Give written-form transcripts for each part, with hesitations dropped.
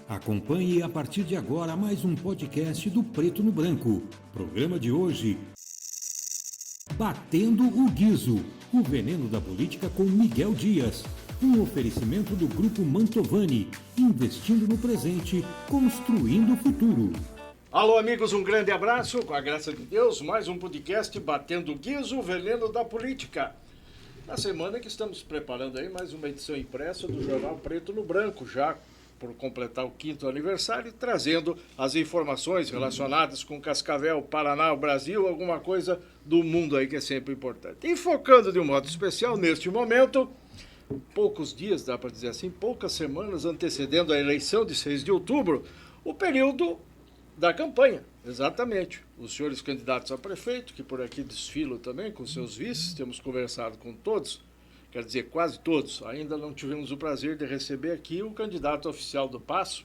Acompanhe a partir de agora mais um podcast do Preto no Branco. Programa de hoje: Batendo o Guizo, o veneno da política com Miguel Dias. Um oferecimento do Grupo Mantovani, investindo no presente, construindo o futuro. Alô, amigos, um grande abraço, com a graça de Deus, mais um podcast Batendo o Guizo, o veneno da política. Na semana que estamos preparando aí mais uma edição impressa do Jornal Preto no Branco, já por completar o 5º aniversário, trazendo as informações relacionadas com Cascavel, Paraná, o Brasil, alguma coisa do mundo aí que é sempre importante. E focando de um modo especial neste momento, poucos dias, dá para dizer assim, poucas semanas antecedendo a eleição de 6 de outubro, o período da campanha, exatamente. Os senhores candidatos a prefeito, que por aqui desfilam também com seus vices, temos conversado com todos, quer dizer, quase todos. Ainda não tivemos o prazer de receber aqui o candidato oficial do Passo,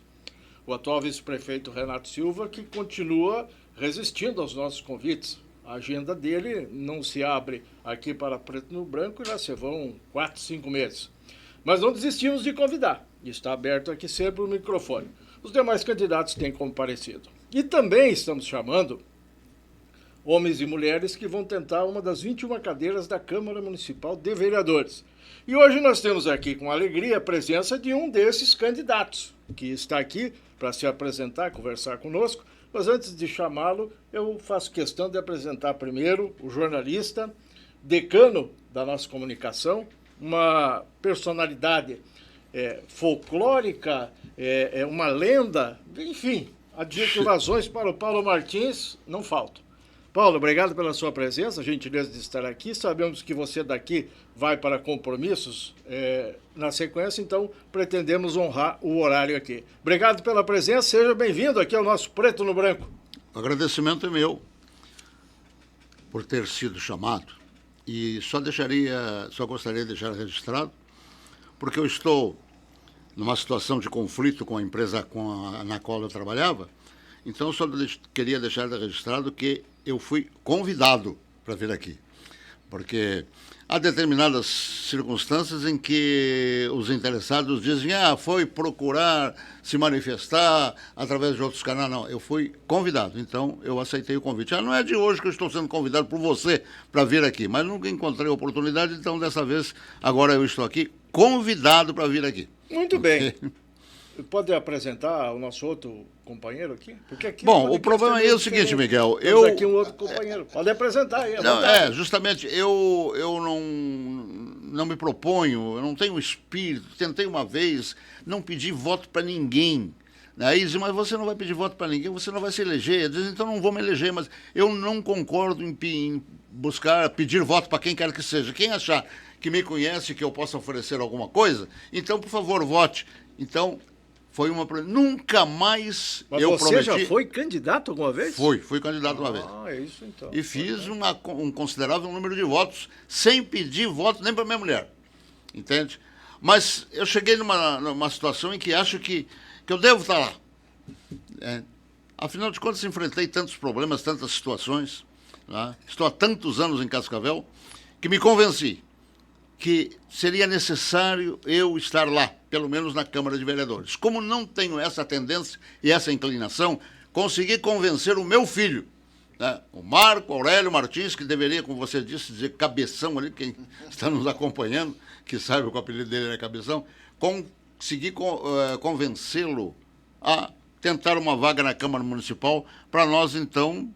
o atual vice-prefeito Renato Silva, que continua resistindo aos nossos convites. A agenda dele não se abre aqui para Preto no Branco e lá se vão 4, 5 meses. Mas não desistimos de convidar. Está aberto aqui sempre o microfone. Os demais candidatos têm comparecido. E também estamos chamando homens e mulheres que vão tentar uma das 21 cadeiras da Câmara Municipal de Vereadores. E hoje nós temos aqui com alegria a presença de um desses candidatos, que está aqui para se apresentar, conversar conosco. Mas antes de chamá-lo, eu faço questão de apresentar primeiro o jornalista, decano da nossa comunicação, uma personalidade folclórica, uma lenda, enfim, adjetivações para o Paulo Martins não faltam. Paulo, obrigado pela sua presença, gentileza de estar aqui. Sabemos que você daqui vai para compromissos na sequência, então pretendemos honrar o horário aqui. Obrigado pela presença, seja bem-vindo aqui ao nosso Preto no Branco. O agradecimento é meu por ter sido chamado e só gostaria de deixar registrado, porque eu estou numa situação de conflito com a empresa na qual eu trabalhava, então eu só queria deixar registrado que eu fui convidado para vir aqui, porque há determinadas circunstâncias em que os interessados dizem, foi procurar se manifestar através de outros canais. Não, eu fui convidado, então eu aceitei o convite. Não é de hoje que eu estou sendo convidado por você para vir aqui, mas nunca encontrei a oportunidade, então dessa vez, agora eu estou aqui convidado para vir aqui. Muito bem. Pode apresentar o nosso outro companheiro aqui? Porque aqui bom, o problema é o seguinte, Miguel. Temos aqui um outro companheiro. Pode apresentar aí. Justamente, eu não me proponho, eu não tenho espírito. Tentei uma vez, não pedi voto para ninguém. Aí dizem, mas você não vai pedir voto para ninguém, você não vai se eleger. Dizem, então não vou me eleger, mas eu não concordo em pedir voto para quem quer que seja. Quem achar que me conhece, que eu possa oferecer alguma coisa, então, por favor, vote. Então, foi uma... Nunca mais mas eu você prometi... já foi candidato alguma vez? Fui candidato uma vez. É isso então. E fiz um considerável número de votos, sem pedir voto nem para minha mulher. Entende? Mas eu cheguei numa situação em que acho que eu devo estar lá. Afinal de contas, enfrentei tantos problemas, tantas situações. Né? Estou há tantos anos em Cascavel que me convenci que seria necessário eu estar lá, pelo menos na Câmara de Vereadores. Como não tenho essa tendência e essa inclinação, consegui convencer o meu filho, né, o Marco Aurélio Martins, que deveria, como você disse, dizer Cabeção ali, quem está nos acompanhando, que sabe que o apelido dele é Cabeção, consegui convencê-lo a tentar uma vaga na Câmara Municipal para nós, então,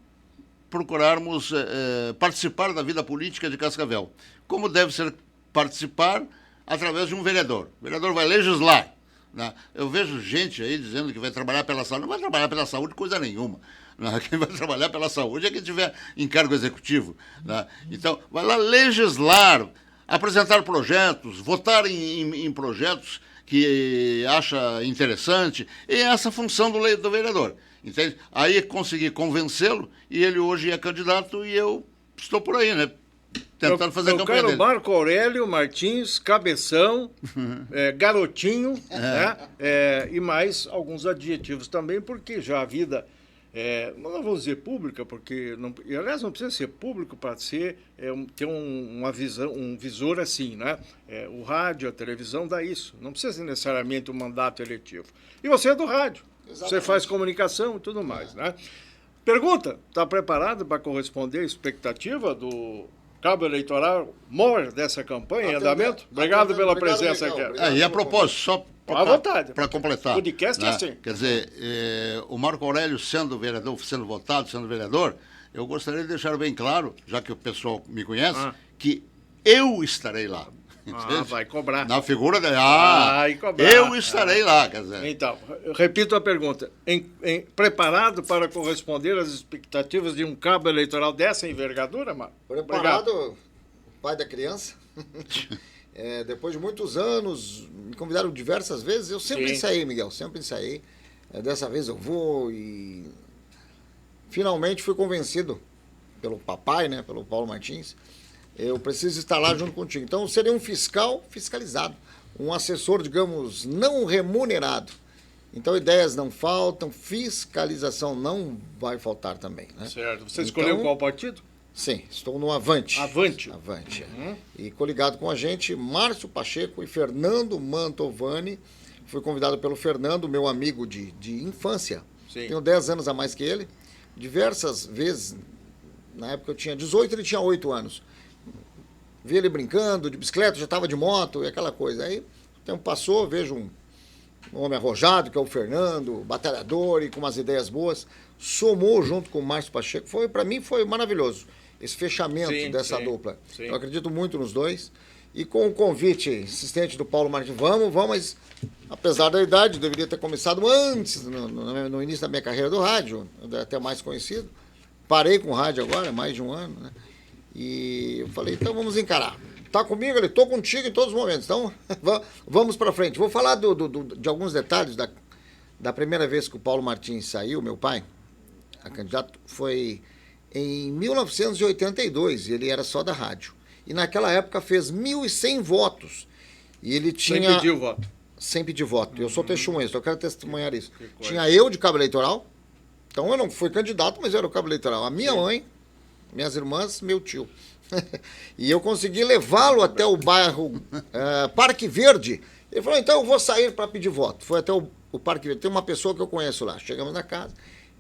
procurarmos participar da vida política de Cascavel. Como deve ser participar através de um vereador. O vereador vai legislar. Né? Eu vejo gente aí dizendo que vai trabalhar pela saúde. Não vai trabalhar pela saúde coisa nenhuma. Né? Quem vai trabalhar pela saúde é quem tiver encargo executivo. Né? Então, vai lá legislar, apresentar projetos, votar em projetos que acha interessante. E essa função do vereador. Entende? Aí consegui convencê-lo e ele hoje é candidato e eu estou por aí, né? Tentando fazer a campanha dele. Marco Aurélio Martins, Cabeção, Garotinho, né? E mais alguns adjetivos também, porque já a vida não vamos dizer pública, porque, e, aliás, não precisa ser público para ter uma visão, um visor assim, né? O rádio, a televisão dá isso. Não precisa ser necessariamente um mandato eletivo. E você é do rádio. Exatamente. Você faz comunicação e tudo mais, né? Pergunta, está preparado para corresponder à expectativa do cabo eleitoral maior dessa campanha em andamento? Obrigado pela presença aqui. E a propósito, só à vontade. Para completar. O podcast é assim. Quer dizer, o Marco Aurélio sendo vereador, sendo votado, sendo vereador, eu gostaria de deixar bem claro, já que o pessoal me conhece, que eu estarei lá. Vai cobrar. Na figura de... vai cobrar. Eu estarei lá, quer dizer. Então, eu repito a pergunta. Preparado para corresponder às expectativas de um cabo eleitoral dessa envergadura, Marco? Preparado, obrigado. Pai da criança. Depois de muitos anos, me convidaram diversas vezes. Eu sempre ensaiei, Miguel, sempre ensaiei. Dessa vez eu vou e... Finalmente fui convencido pelo papai, né, pelo Paulo Martins. Eu preciso estar lá junto contigo. Então, eu serei um fiscal fiscalizado, um assessor, digamos, não remunerado. Então, ideias não faltam, fiscalização não vai faltar também, né? Certo. Você escolheu qual partido? Sim, estou no Avante. Avante. Avante. E coligado com a gente, Márcio Pacheco e Fernando Mantovani. Fui convidado pelo Fernando, meu amigo de infância. Sim. Tenho 10 anos a mais que ele. Diversas vezes, na época eu tinha 18, ele tinha 8 anos. Vi ele brincando de bicicleta, já estava de moto e aquela coisa. Aí o tempo passou, vejo um homem arrojado, que é o Fernando, batalhador e com umas ideias boas. Somou junto com o Márcio Pacheco. Para mim foi maravilhoso esse fechamento dessa dupla. Sim. Eu acredito muito nos dois. E com o convite insistente do Paulo Martins, vamos, mas apesar da idade, deveria ter começado antes, no início da minha carreira do rádio, até mais conhecido. Parei com o rádio agora, mais de um ano, né? E eu falei, então vamos encarar. Tá comigo? Ele, tô contigo em todos os momentos. Então, vamos para frente. Vou falar de alguns detalhes da primeira vez que o Paulo Martins saiu, meu pai, a candidato, foi em 1982, ele era só da rádio. E naquela época fez 1.100 votos. E ele tinha... Sem pedir o voto. Sem pedir voto. Eu sou testemunha, eu quero testemunhar isso. Tinha eu de cabo eleitoral. Então eu não fui candidato, mas eu era o cabo eleitoral. A minha mãe, minhas irmãs, meu tio. E eu consegui levá-lo até o bairro Parque Verde. Ele falou, então eu vou sair para pedir voto. Foi até o Parque Verde. Tem uma pessoa que eu conheço lá. Chegamos na casa,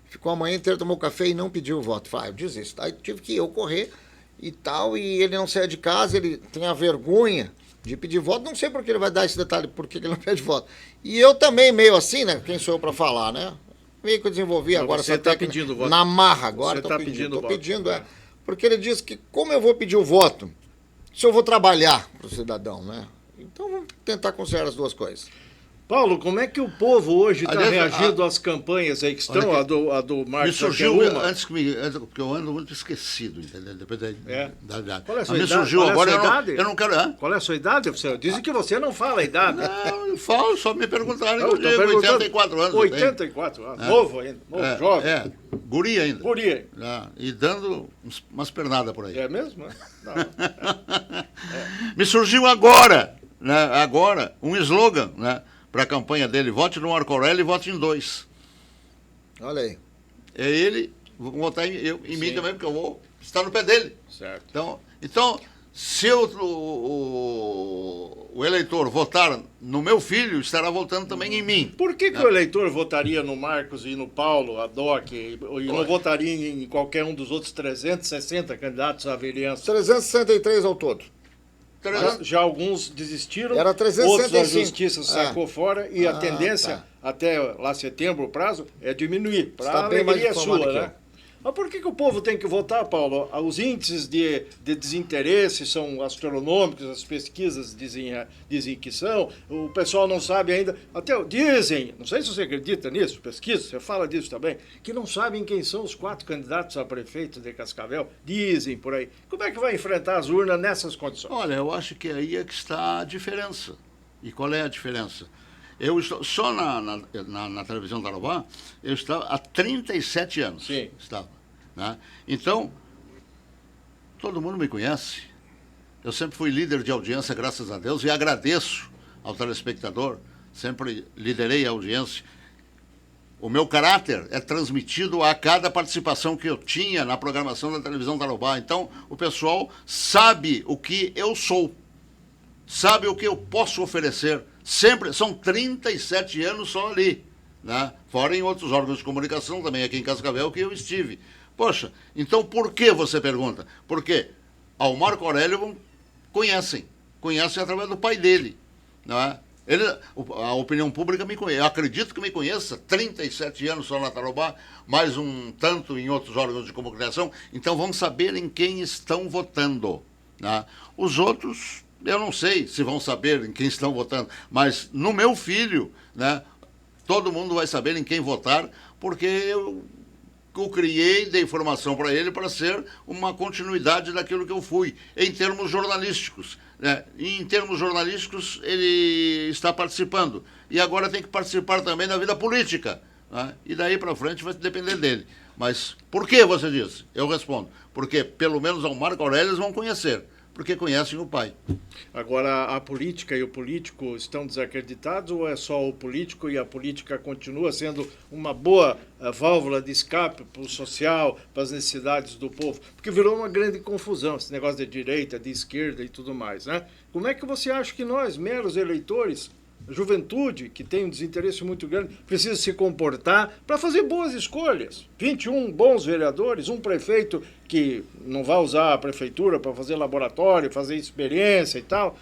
ficou a manhã inteira, tomou café e não pediu o voto. Falei, eu desisto. Aí tive que eu correr e tal, e ele não saia de casa, ele tem a vergonha de pedir voto. Não sei por que ele vai dar esse detalhe, por que ele não pede voto. E eu também, meio assim, né? Quem sou eu para falar, né? Meio que eu desenvolvi agora essa técnica pedindo voto. Na marra agora. Você está pedindo voto. Estou pedindo, porque ele disse que como eu vou pedir o voto, se eu vou trabalhar para o cidadão, né? Então vamos tentar considerar as duas coisas. Paulo, como é que o povo hoje está reagindo às campanhas aí que estão, a do Marcos? Me surgiu, porque eu ando muito esquecido, entendeu? Qual é a sua idade? Me surgiu agora, eu não quero... Qual é a sua idade? Dizem que você não fala a idade. Não, eu falo, só me perguntaram, eu digo, 84 anos. 84 anos, novo ainda, jovem. Guri ainda. Guri. E dando umas pernadas por aí. É mesmo? Não. Me surgiu agora, um slogan, né? Para a campanha dele, vote no Marco Aurélio e vote em 2. Olha aí. É ele, vou votar em mim também, porque eu vou estar no pé dele. Certo. Então se o eleitor votar no meu filho, estará votando também em mim. Por que o eleitor votaria no Marcos e no Paulo, a DOC, e não votaria em qualquer um dos outros 360 candidatos à vereança? 363 ao todo. Já alguns desistiram, era 365. Outros a justiça sacou fora e a tendência, até lá setembro o prazo, é diminuir, para a alegria sua, né? Mas por que o povo tem que votar, Paulo? Os índices de desinteresse são astronômicos, as pesquisas dizem que são, o pessoal não sabe ainda, até dizem, não sei se você acredita nisso, pesquisa, você fala disso também, que não sabem quem são os 4 candidatos a prefeito de Cascavel, dizem por aí. Como é que vai enfrentar as urnas nessas condições? Olha, eu acho que aí é que está a diferença. E qual é a diferença? Eu estou só na televisão da Tarobá, eu estava há 37 anos. Sim. Né? Então, todo mundo me conhece. Eu sempre fui líder de audiência, graças a Deus, e agradeço ao telespectador. Sempre liderei a audiência. o meu caráter é transmitido a cada participação que eu tinha na programação da televisão Tarobá. Então, o pessoal sabe o que eu sou, sabe o que eu posso oferecer. Sempre, são 37 anos só ali, né? Fora em outros órgãos de comunicação também, aqui em Cascavel, que eu estive. Poxa, então por que você pergunta? Porque ao Marco Aurélio conhecem através do pai dele, não é? A opinião pública me conhece, eu acredito que me conheça, 37 anos só na Tarobá, mais um tanto em outros órgãos de comunicação, então vão saber em quem estão votando, né? Os outros, eu não sei se vão saber em quem estão votando, mas no meu filho, né, todo mundo vai saber em quem votar, porque eu criei, dei formação para ele para ser uma continuidade daquilo que eu fui, em termos jornalísticos, né? E em termos jornalísticos, ele está participando. E agora tem que participar também da vida política, né? E daí para frente vai depender dele. Mas por que você disse? Eu respondo. Porque pelo menos ao Marco Aurélio eles vão conhecer, porque conhecem o pai. Agora, a política e o político estão desacreditados ou é só o político e a política continua sendo uma boa válvula de escape para o social, para as necessidades do povo? Porque virou uma grande confusão, esse negócio de direita, de esquerda e tudo mais, né? Como é que você acha que nós, meros eleitores, a juventude, que tem um desinteresse muito grande, precisa se comportar para fazer boas escolhas? 21 bons vereadores, um prefeito que não vai usar a prefeitura para fazer laboratório, fazer experiência e tal.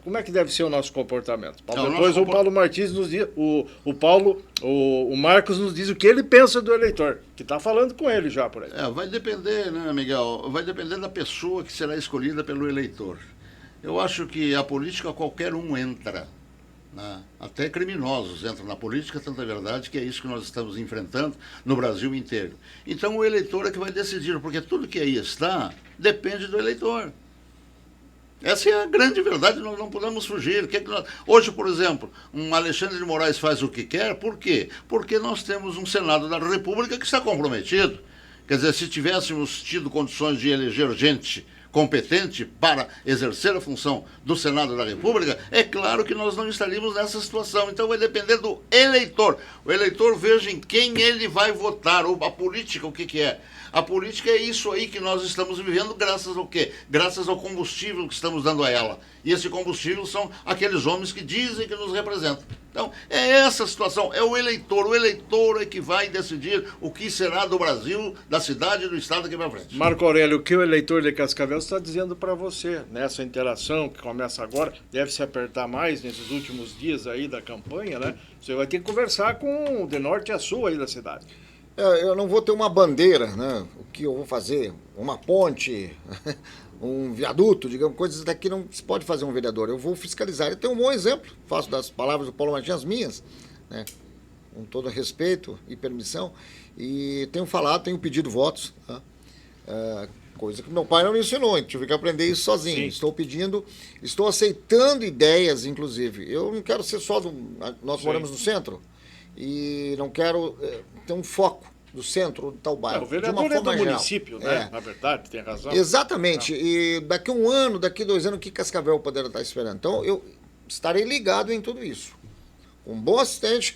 Como é que deve ser o nosso comportamento? Depois o Paulo Martins nos diz, o Marcos nos diz o que ele pensa do eleitor, que está falando com ele já por aí. Vai depender, né, Miguel? Vai depender da pessoa que será escolhida pelo eleitor. Eu acho que a política qualquer um entra. Até criminosos entram na política, tanta é verdade que é isso que nós estamos enfrentando no Brasil inteiro. Então o eleitor é que vai decidir, porque tudo que aí está depende do eleitor. Essa é a grande verdade, nós não podemos fugir. Hoje, por exemplo, um Alexandre de Moraes faz o que quer, por quê? Porque nós temos um Senado da República que está comprometido. Quer dizer, se tivéssemos tido condições de eleger gente competente para exercer a função do Senado da República, é claro que nós não estaríamos nessa situação. Então vai depender do eleitor. O eleitor veja em quem ele vai votar. A política, o que é? A política é isso aí que nós estamos vivendo graças ao quê? Graças ao combustível que estamos dando a ela. E esse combustível são aqueles homens que dizem que nos representam. Então, é essa a situação, é o eleitor é que vai decidir o que será do Brasil, da cidade e do estado aqui para frente. Marco Aurélio, o que o eleitor de Cascavel está dizendo para você, nessa interação que começa agora, deve se apertar mais nesses últimos dias aí da campanha, né? Você vai ter que conversar com de norte a sul aí da cidade. Eu não vou ter uma bandeira, né? O que eu vou fazer? Uma ponte, um viaduto, digamos, coisas daqui não se pode fazer um vereador. Eu vou fiscalizar. Eu tenho um bom exemplo, faço das palavras do Paulo Martins as minhas, né? Com todo respeito e permissão. E tenho pedido votos, tá? Coisa que meu pai não me ensinou, eu tive que aprender isso sozinho. Sim. Estou aceitando ideias, inclusive. Eu não quero ser só nós Sim. moramos no centro. E não quero ter um foco do centro de tal bairro. O vereador é do município, né? Na verdade, tem razão. Exatamente. E daqui 1 ano, daqui 2 anos, o que Cascavel poderá estar esperando? Então, eu estarei ligado em tudo isso. Com um bom assistente,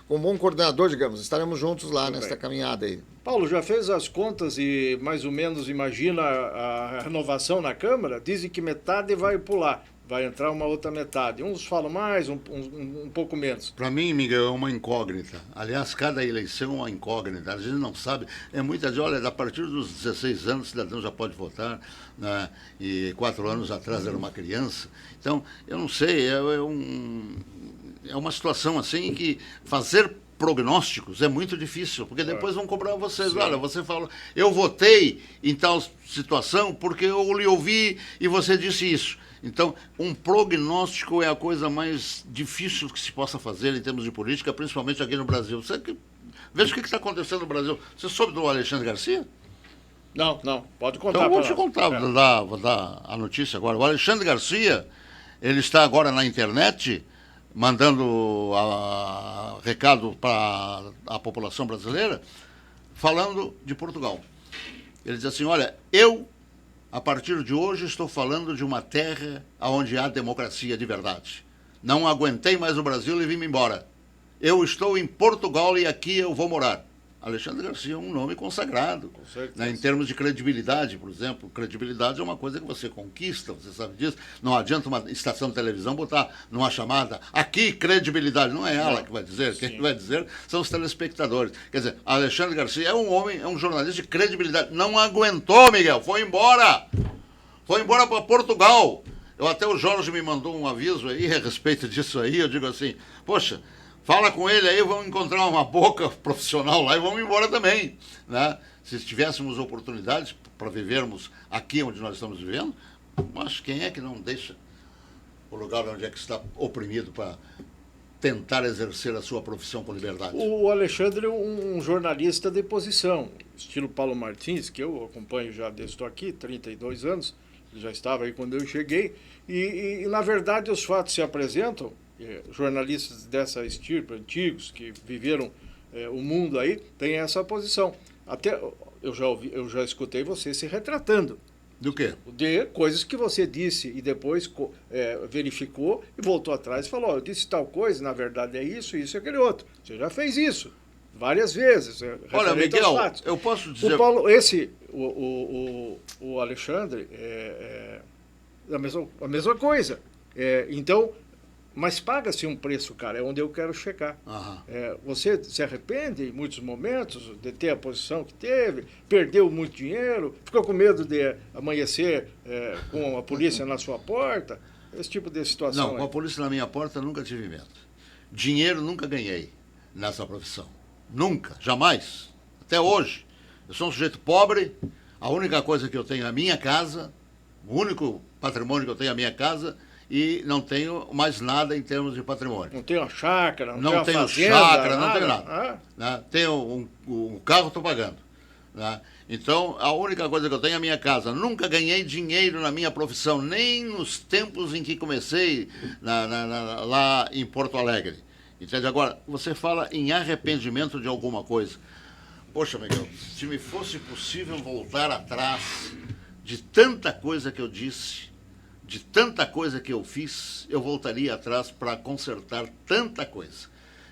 com um bom coordenador, digamos. Estaremos juntos lá nesta caminhada aí. Paulo, já fez as contas e mais ou menos imagina a renovação na Câmara? Dizem que metade vai pular. Vai entrar uma outra metade. Uns falam mais, um pouco menos. Para mim, Miguel, é uma incógnita. Aliás, cada eleição é uma incógnita. A gente não sabe. É muita gente. Olha, a partir dos 16 anos, o cidadão já pode votar, né? E 4 anos atrás era uma criança. Então, eu não sei. É uma situação assim que fazer prognósticos é muito difícil, porque depois vão cobrar vocês. Sim. Olha, você fala, eu votei em tal situação porque eu lhe ouvi e você disse isso. Então, um prognóstico é a coisa mais difícil que se possa fazer em termos de política, principalmente aqui no Brasil. Veja o que está acontecendo no Brasil. Você soube do Alexandre Garcia? Não, pode contar. Então, vou te contar, vou dar a notícia agora. O Alexandre Garcia, ele está agora na internet, mandando recado para a população brasileira, falando de Portugal. Ele diz assim, olha, a partir de hoje estou falando de uma terra onde há democracia de verdade. Não aguentei mais o Brasil e vim embora. eu estou em Portugal e aqui eu vou morar. Alexandre Garcia é um nome consagrado, né, em termos de credibilidade, por exemplo. Credibilidade é uma coisa que você conquista, você sabe disso. Não adianta uma estação de televisão botar numa chamada, aqui, credibilidade. Não é ela que vai dizer, quem vai dizer são os telespectadores. Quer dizer, Alexandre Garcia é um homem, é um jornalista de credibilidade. Não aguentou, Miguel, foi embora. Foi embora para Portugal. Até o Jorge me mandou um aviso aí a respeito disso aí. Eu digo assim, poxa, fala com ele aí, vamos encontrar uma boca profissional lá e vamos embora também, né? Se tivéssemos oportunidades para vivermos aqui onde nós estamos vivendo, mas quem é que não deixa o lugar onde é que está oprimido para tentar exercer a sua profissão com liberdade? O Alexandre é um jornalista de posição, estilo Paulo Martins, que eu acompanho já desde estou aqui, 32 anos, ele já estava aí quando eu cheguei, e na verdade os fatos se apresentam. Jornalistas dessa estirpe, antigos, que viveram o mundo aí, têm essa posição. Até eu já escutei você se retratando. Do quê? De coisas que você disse e depois verificou e voltou atrás e falou, eu disse tal coisa, na verdade é isso, isso e aquele outro. Você já fez isso várias vezes. Olha, Miguel, eu posso dizer... O Paulo, o Alexandre, a mesma coisa. Então... Mas paga-se um preço, cara, é onde eu quero chegar. Você se arrepende em muitos momentos de ter a posição que teve, perdeu muito dinheiro, ficou com medo de amanhecer com a polícia na sua porta, esse tipo de situação. Não, com a polícia na minha porta nunca tive medo. Dinheiro nunca ganhei nessa profissão. Nunca, jamais. Até hoje. Eu sou um sujeito pobre, a única coisa que eu tenho é a minha casa, o único patrimônio que eu tenho é a minha casa, e não tenho mais nada em termos de patrimônio. Não tenho uma chácara, não tenho fazenda, chácara, não tenho nada. Né? Tenho um carro, estou pagando. Né? Então, a única coisa que eu tenho é a minha casa. Nunca ganhei dinheiro na minha profissão, nem nos tempos em que comecei lá em Porto Alegre. Entende? Agora, você fala em arrependimento de alguma coisa. Poxa, Miguel, se me fosse possível voltar atrás de tanta coisa que eu disse, de tanta coisa que eu fiz, eu voltaria atrás para consertar tanta coisa.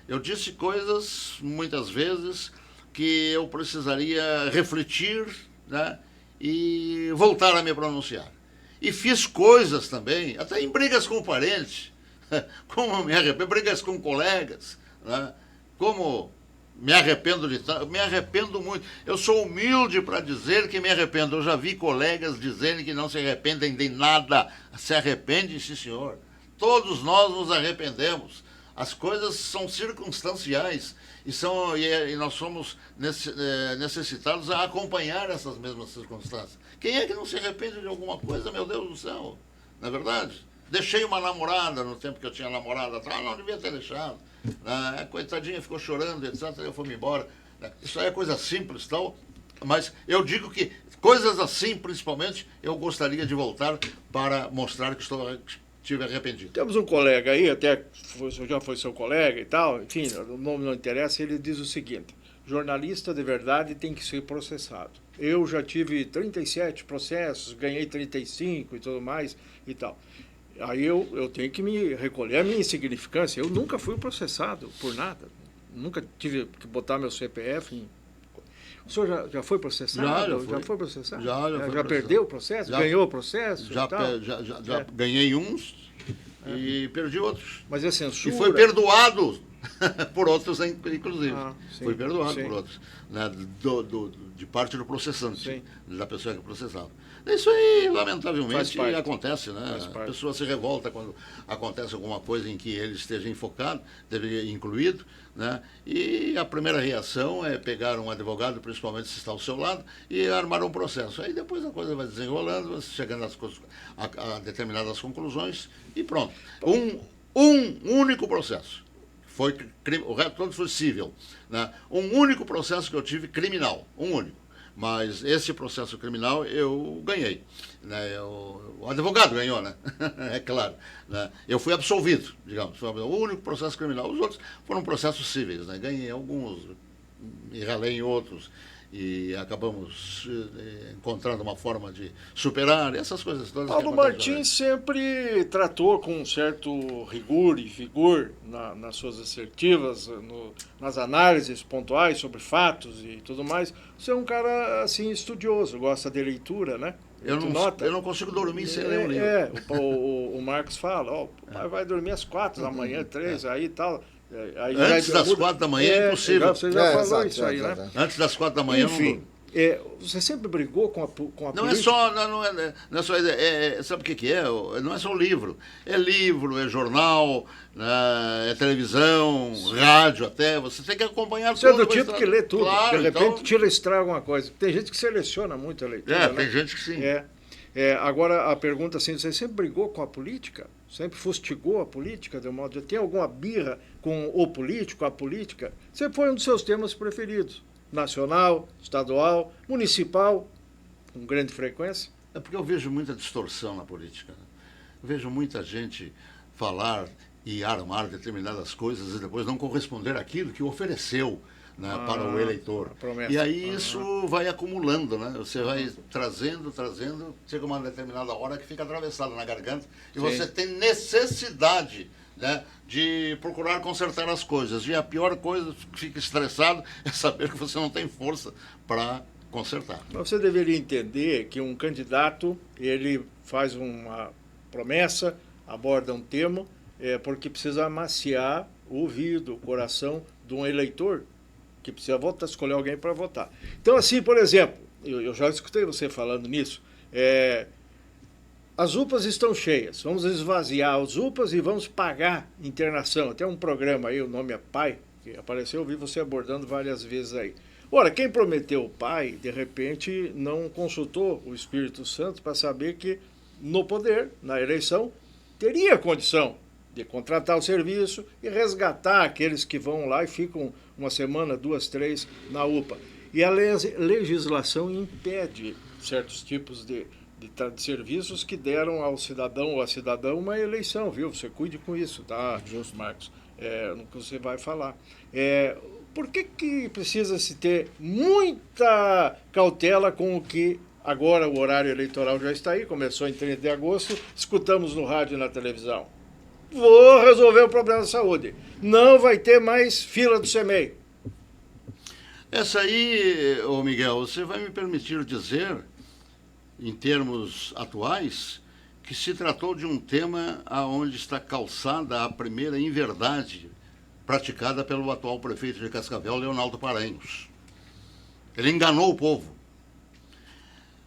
Eu disse coisas, muitas vezes, que eu precisaria refletir, né, e voltar a me pronunciar. E fiz coisas também, até em brigas com parentes, como me arrependo, brigas com colegas, né, como... Me arrependo muito. Eu sou humilde para dizer que me arrependo. Eu já vi colegas dizerem que não se arrependem de nada. Se arrependem, sim, senhor. Todos nós nos arrependemos. As coisas são circunstanciais e nós somos necessitados a acompanhar essas mesmas circunstâncias. Quem é que não se arrepende de alguma coisa, meu Deus do céu? Não é verdade? Deixei uma namorada no tempo que eu tinha namorada. Não devia ter deixado. Coitadinha, ficou chorando, etc. Eu fui embora. Isso aí é coisa simples, tal. Mas eu digo que coisas assim, principalmente, eu gostaria de voltar para mostrar que estive arrependido. Temos um colega aí, até já foi seu colega e tal, enfim, o nome não interessa, ele diz o seguinte: jornalista de verdade tem que ser processado. Eu já tive 37 processos, ganhei 35 e tudo mais e tal. Aí eu tenho que me recolher a minha insignificância. Eu nunca fui processado por nada. Nunca tive que botar meu CPF em... O senhor já foi processado? Já foi processado? Já perdeu o processo? Ganhou o processo? Já ganhei uns e perdi outros. Mas é censura? E foi perdoado por outros, inclusive. Foi perdoado por outros. Né, de parte do processante, da pessoa que processava. Isso aí, lamentavelmente, acontece, né? A pessoa se revolta quando acontece alguma coisa em que ele esteja enfocado, incluído, né? E a primeira reação é pegar um advogado, principalmente se está ao seu lado, e armar um processo. Aí depois a coisa vai desenrolando, chegando a determinadas conclusões e pronto. Um único processo. O resto todo foi civil. Né? Um único processo que eu tive criminal, um único. Mas esse processo criminal eu ganhei. Né? O advogado ganhou, né? É claro. Né? Eu fui absolvido, digamos. Foi o único processo criminal. Os outros foram processos cíveis. Né? Ganhei alguns, me ralei em outros. e acabamos encontrando uma forma de superar essas coisas todas. Paulo Martins sempre tratou com um certo rigor e vigor nas suas assertivas, nas análises pontuais sobre fatos e tudo mais. Você é um cara assim estudioso, gosta de leitura, né? Eu não consigo dormir sem ler um livro. O Marcos fala, o pai vai dormir às 4 da manhã, 3, aí e tal. Aí antes das 4 da manhã é impossível. Você já falou isso aí, né? Antes das 4 da manhã, enfim, você sempre brigou com a não política? É só sabe o que é? Não é só livro. É livro, é jornal, é televisão, rádio até. Você tem que acompanhar tudo. Você é do tipo que lê tudo. Claro, de repente então... tira e estraga alguma coisa. Tem gente que seleciona muito a leitura. Tem gente que sim. Agora, a pergunta assim, você sempre brigou com a política? Sempre fustigou a política, de um modo de... Tem alguma birra com o político, a política? Sempre foi um dos seus temas preferidos. Nacional, estadual, municipal, com grande frequência? É porque eu vejo muita distorção na política. Eu vejo muita gente falar e armar determinadas coisas e depois não corresponder àquilo que ofereceu, né, para o eleitor. E aí isso vai acumulando, né? Você vai trazendo, chega uma determinada hora que fica atravessado na garganta e você tem necessidade, né, de procurar consertar as coisas. E a pior coisa que fica estressado é saber que você não tem força para consertar. Você deveria entender que um candidato, ele faz uma promessa, aborda um tema, porque precisa amaciar o ouvido, o coração de um eleitor que precisa votar, escolher alguém para votar. Então, assim, por exemplo, eu já escutei você falando nisso, as UPAs estão cheias, vamos esvaziar as UPAs e vamos pagar internação. Até um programa aí, o nome é PAI, que apareceu, eu vi você abordando várias vezes aí. Ora, quem prometeu o PAI, de repente, não consultou o Espírito Santo para saber que no poder, na eleição, teria condição de contratar o serviço e resgatar aqueles que vão lá e ficam uma semana, 2, 3 na UPA. E a legislação impede certos tipos de serviços que deram ao cidadão ou à cidadã uma eleição, viu? Você cuide com isso, tá, Justo Marcos? No que você vai falar. Por que precisa se ter muita cautela com o que agora o horário eleitoral já está aí, começou em 30 de agosto, escutamos no rádio e na televisão? Vou resolver o problema da saúde. Não vai ter mais fila do CEMEI. Essa aí, ô Miguel, você vai me permitir dizer, em termos atuais, que se tratou de um tema onde está calçada a primeira inverdade praticada pelo atual prefeito de Cascavel, Leonaldo Paranhos. Ele enganou o povo.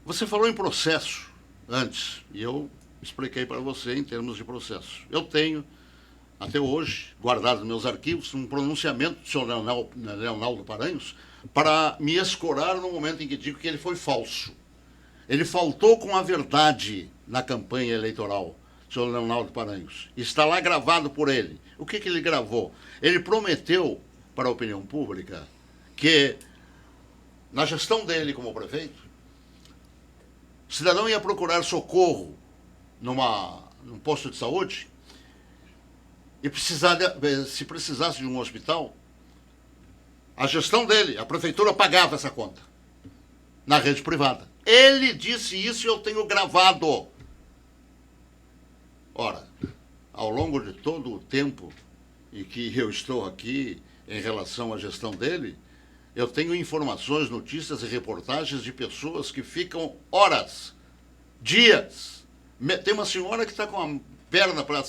Você falou em processo antes, e eu expliquei para você em termos de processo. Eu tenho, até hoje, guardado nos meus arquivos, um pronunciamento do senhor Leonaldo Paranhos para me escorar no momento em que digo que ele foi falso. Ele faltou com a verdade na campanha eleitoral, o senhor Leonaldo Paranhos. Está lá gravado por ele. O que ele gravou? Ele prometeu para a opinião pública que, na gestão dele como prefeito, o cidadão ia procurar socorro num posto de saúde e se precisasse de um hospital, a gestão dele, a prefeitura pagava essa conta na rede privada. Ele disse isso e eu tenho gravado. Ora, ao longo de todo o tempo em que eu estou aqui em relação à gestão dele, eu tenho informações, notícias e reportagens de pessoas que ficam horas, dias. Tem uma senhora que está com a perna para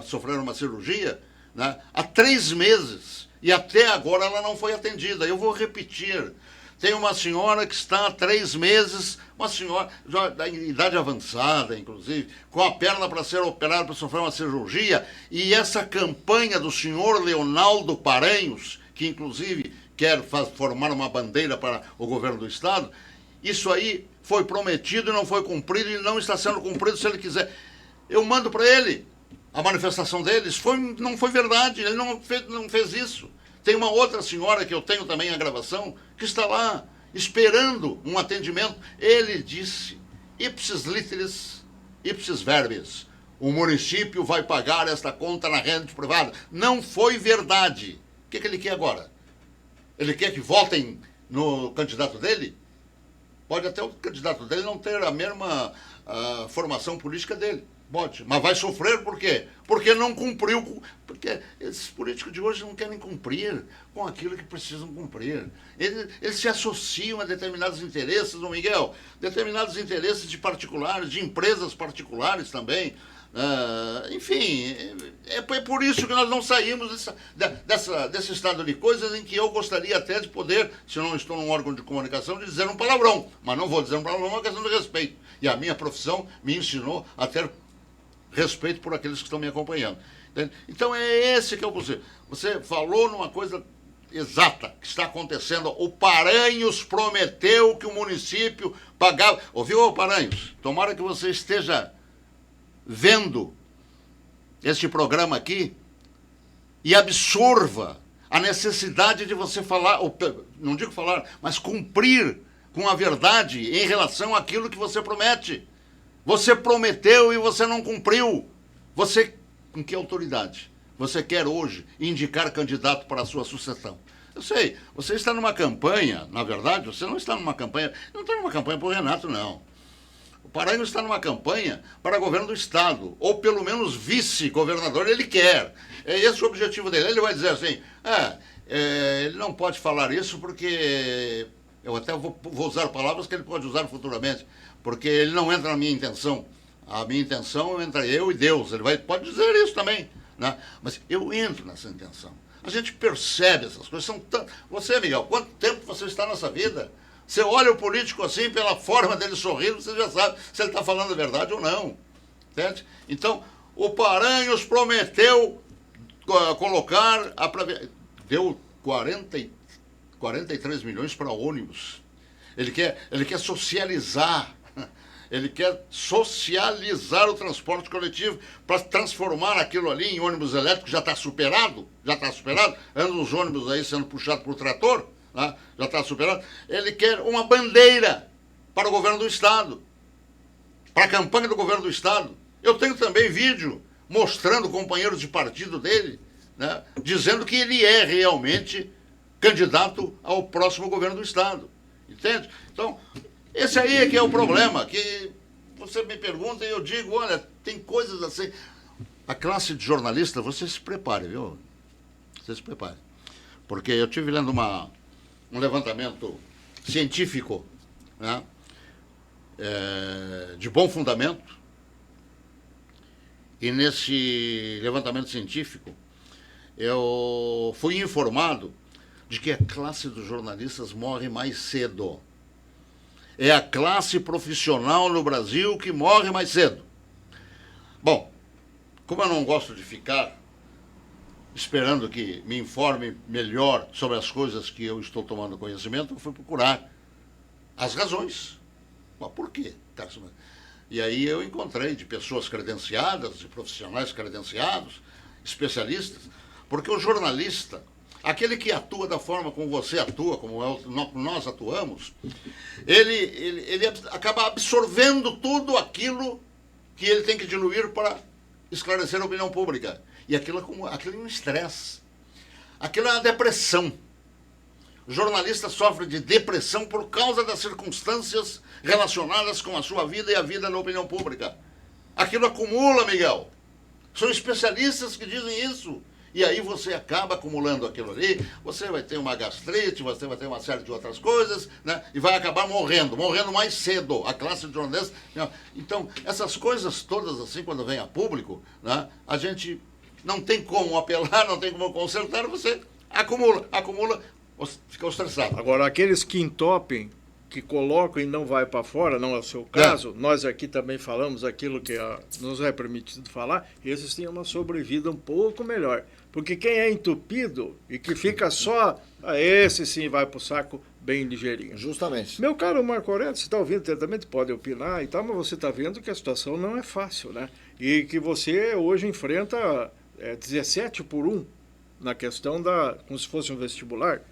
sofrer uma cirurgia, né, há 3 meses e até agora ela não foi atendida. Eu vou repetir. Tem uma senhora que está há 3 meses, uma senhora já da idade avançada, inclusive, com a perna para ser operada, para sofrer uma cirurgia, e essa campanha do senhor Leonaldo Paranhos, que inclusive quer formar uma bandeira para o governo do Estado, isso aí foi prometido e não foi cumprido e não está sendo cumprido se ele quiser. Eu mando para ele a manifestação deles, não foi verdade, ele não fez isso. Tem uma outra senhora que eu tenho também a gravação, que está lá esperando um atendimento. Ele disse, ipsis literis, ipsis verbis, o município vai pagar esta conta na rede privada. Não foi verdade. O que ele quer agora? Ele quer que votem no candidato dele? Pode até o candidato dele não ter a mesma formação política dele. Pode, mas vai sofrer por quê? Porque não cumpriu, porque esses políticos de hoje não querem cumprir com aquilo que precisam cumprir. Eles se associam a determinados interesses, não, Miguel? Determinados interesses de particulares, de empresas particulares também. Enfim, é por isso que nós não saímos desse estado de coisas em que eu gostaria até de poder, se eu não estou num órgão de comunicação, de dizer um palavrão. Mas não vou dizer um palavrão, é uma questão de respeito. E a minha profissão me ensinou a ter respeito por aqueles que estão me acompanhando. Entende? Então é esse que é o possível. Você falou numa coisa exata que está acontecendo. O Paranhos prometeu que o município pagava. Ouviu, Paranhos? Tomara que você esteja vendo este programa aqui e absorva a necessidade de você falar, não digo falar, mas cumprir com a verdade em relação àquilo que você promete. Você prometeu e você não cumpriu. Você, com que autoridade você quer hoje indicar candidato para a sua sucessão? Eu sei, você está numa campanha, na verdade, você não está numa campanha, não está numa campanha para o Renato, não. O Paranhos está numa campanha para governo do Estado, ou pelo menos vice-governador ele quer. É esse o objetivo dele. Ele vai dizer assim, ele não pode falar isso porque... Eu até vou usar palavras que ele pode usar futuramente, porque ele não entra na minha intenção. A minha intenção entra eu e Deus. Ele pode dizer isso também, né? Mas eu entro nessa intenção. A gente percebe essas coisas. Você, Miguel, quanto tempo você está nessa vida? Você olha o político assim, pela forma dele sorrir, você já sabe se ele está falando a verdade ou não. Entende? Então, o Paranhos prometeu colocar... Deu 43 milhões para ônibus. Ele quer socializar. Ele quer socializar o transporte coletivo para transformar aquilo ali em ônibus elétrico. Já está superado. Andam os ônibus aí sendo puxados por trator. Né? Já está superado. Ele quer uma bandeira para o governo do Estado. Para a campanha do governo do Estado. Eu tenho também vídeo mostrando companheiros de partido dele, né, dizendo que ele é realmente candidato ao próximo governo do Estado. Entende? Então, esse aí é que é o problema, que você me pergunta e eu digo, olha, tem coisas assim. A classe de jornalista, você se prepare, viu? Você se prepare. Porque eu estive lendo um levantamento científico, né, de bom fundamento, e nesse levantamento científico eu fui informado de que a classe dos jornalistas morre mais cedo. É a classe profissional no Brasil que morre mais cedo. Bom, como eu não gosto de ficar esperando que me informe melhor sobre as coisas que eu estou tomando conhecimento, eu fui procurar as razões. Mas por quê? E aí eu encontrei de pessoas credenciadas, de profissionais credenciados, especialistas, porque o jornalista, aquele que atua da forma como você atua, como nós atuamos, ele acaba absorvendo tudo aquilo que ele tem que diluir para esclarecer a opinião pública. E aquilo é um estresse. Aquilo é uma depressão. O jornalista sofre de depressão por causa das circunstâncias relacionadas com a sua vida e a vida da opinião pública. Aquilo acumula, Miguel. São especialistas que dizem isso. E aí você acaba acumulando aquilo ali, você vai ter uma gastrite, você vai ter uma série de outras coisas, né? E vai acabar morrendo mais cedo, a classe de jornalistas. Então, essas coisas todas assim, quando vem a público, né, a gente não tem como apelar, não tem como consertar, você acumula, fica estressado. Agora, aqueles que entopem, que colocam e não vai para fora, não é o seu caso, nós aqui também falamos aquilo que nos é permitido falar, esses têm uma sobrevida um pouco melhor. Porque quem é entupido e que fica só, esse sim vai para o saco bem ligeirinho. Justamente. Meu caro Marco Aurélio, você está ouvindo atentamente, pode opinar e tal, mas você está vendo que a situação não é fácil, né? E que você hoje enfrenta 17 por 1 na questão como se fosse um vestibular.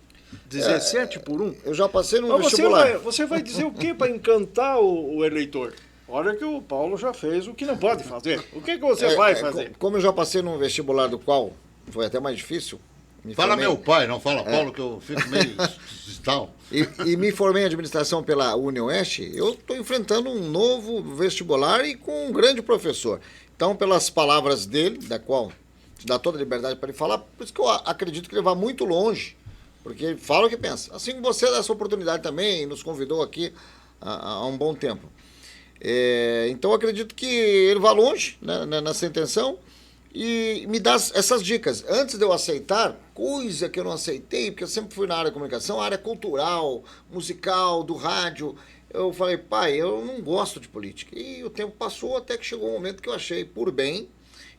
17 por 1. Eu já passei no vestibular. Você vai dizer o que para encantar o eleitor? Olha que o Paulo já fez o que não pode fazer. O que você vai fazer? Como eu já passei num vestibular do qual foi até mais difícil, Fala formei- meu pai, não fala Paulo, que eu fico meio tal. E me formei em administração pela UniOeste, eu estou enfrentando um novo vestibular e com um grande professor. Então, pelas palavras dele, da qual te dá toda a liberdade para ele falar, por isso que eu acredito que ele vai muito longe, porque ele fala o que pensa. Assim como você dá essa oportunidade também, nos convidou aqui há um bom tempo. Então, eu acredito que ele vai longe, né, nessa intenção, e me dá essas dicas. Antes de eu aceitar, coisa que eu não aceitei, porque eu sempre fui na área de comunicação, área cultural, musical, do rádio, eu falei, pai, eu não gosto de política. E o tempo passou até que chegou um momento que eu achei por bem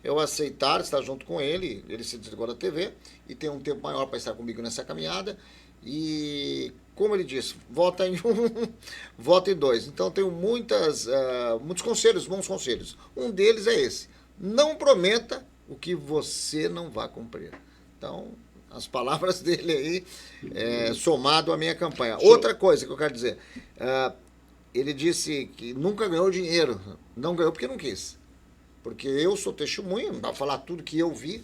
eu aceitar estar junto com ele. Ele se desligou da TV e tem um tempo maior para estar comigo nessa caminhada. E, como ele disse, vota em um, vota em dois. Então, tenho muitos conselhos, bons conselhos. Um deles é esse. Não prometa o que você não vai cumprir. Então, as palavras dele aí, somado à minha campanha. Outra coisa que eu quero dizer, ele disse que nunca ganhou dinheiro. Não ganhou porque não quis. Porque eu sou testemunha, não dá pra falar tudo que eu vi,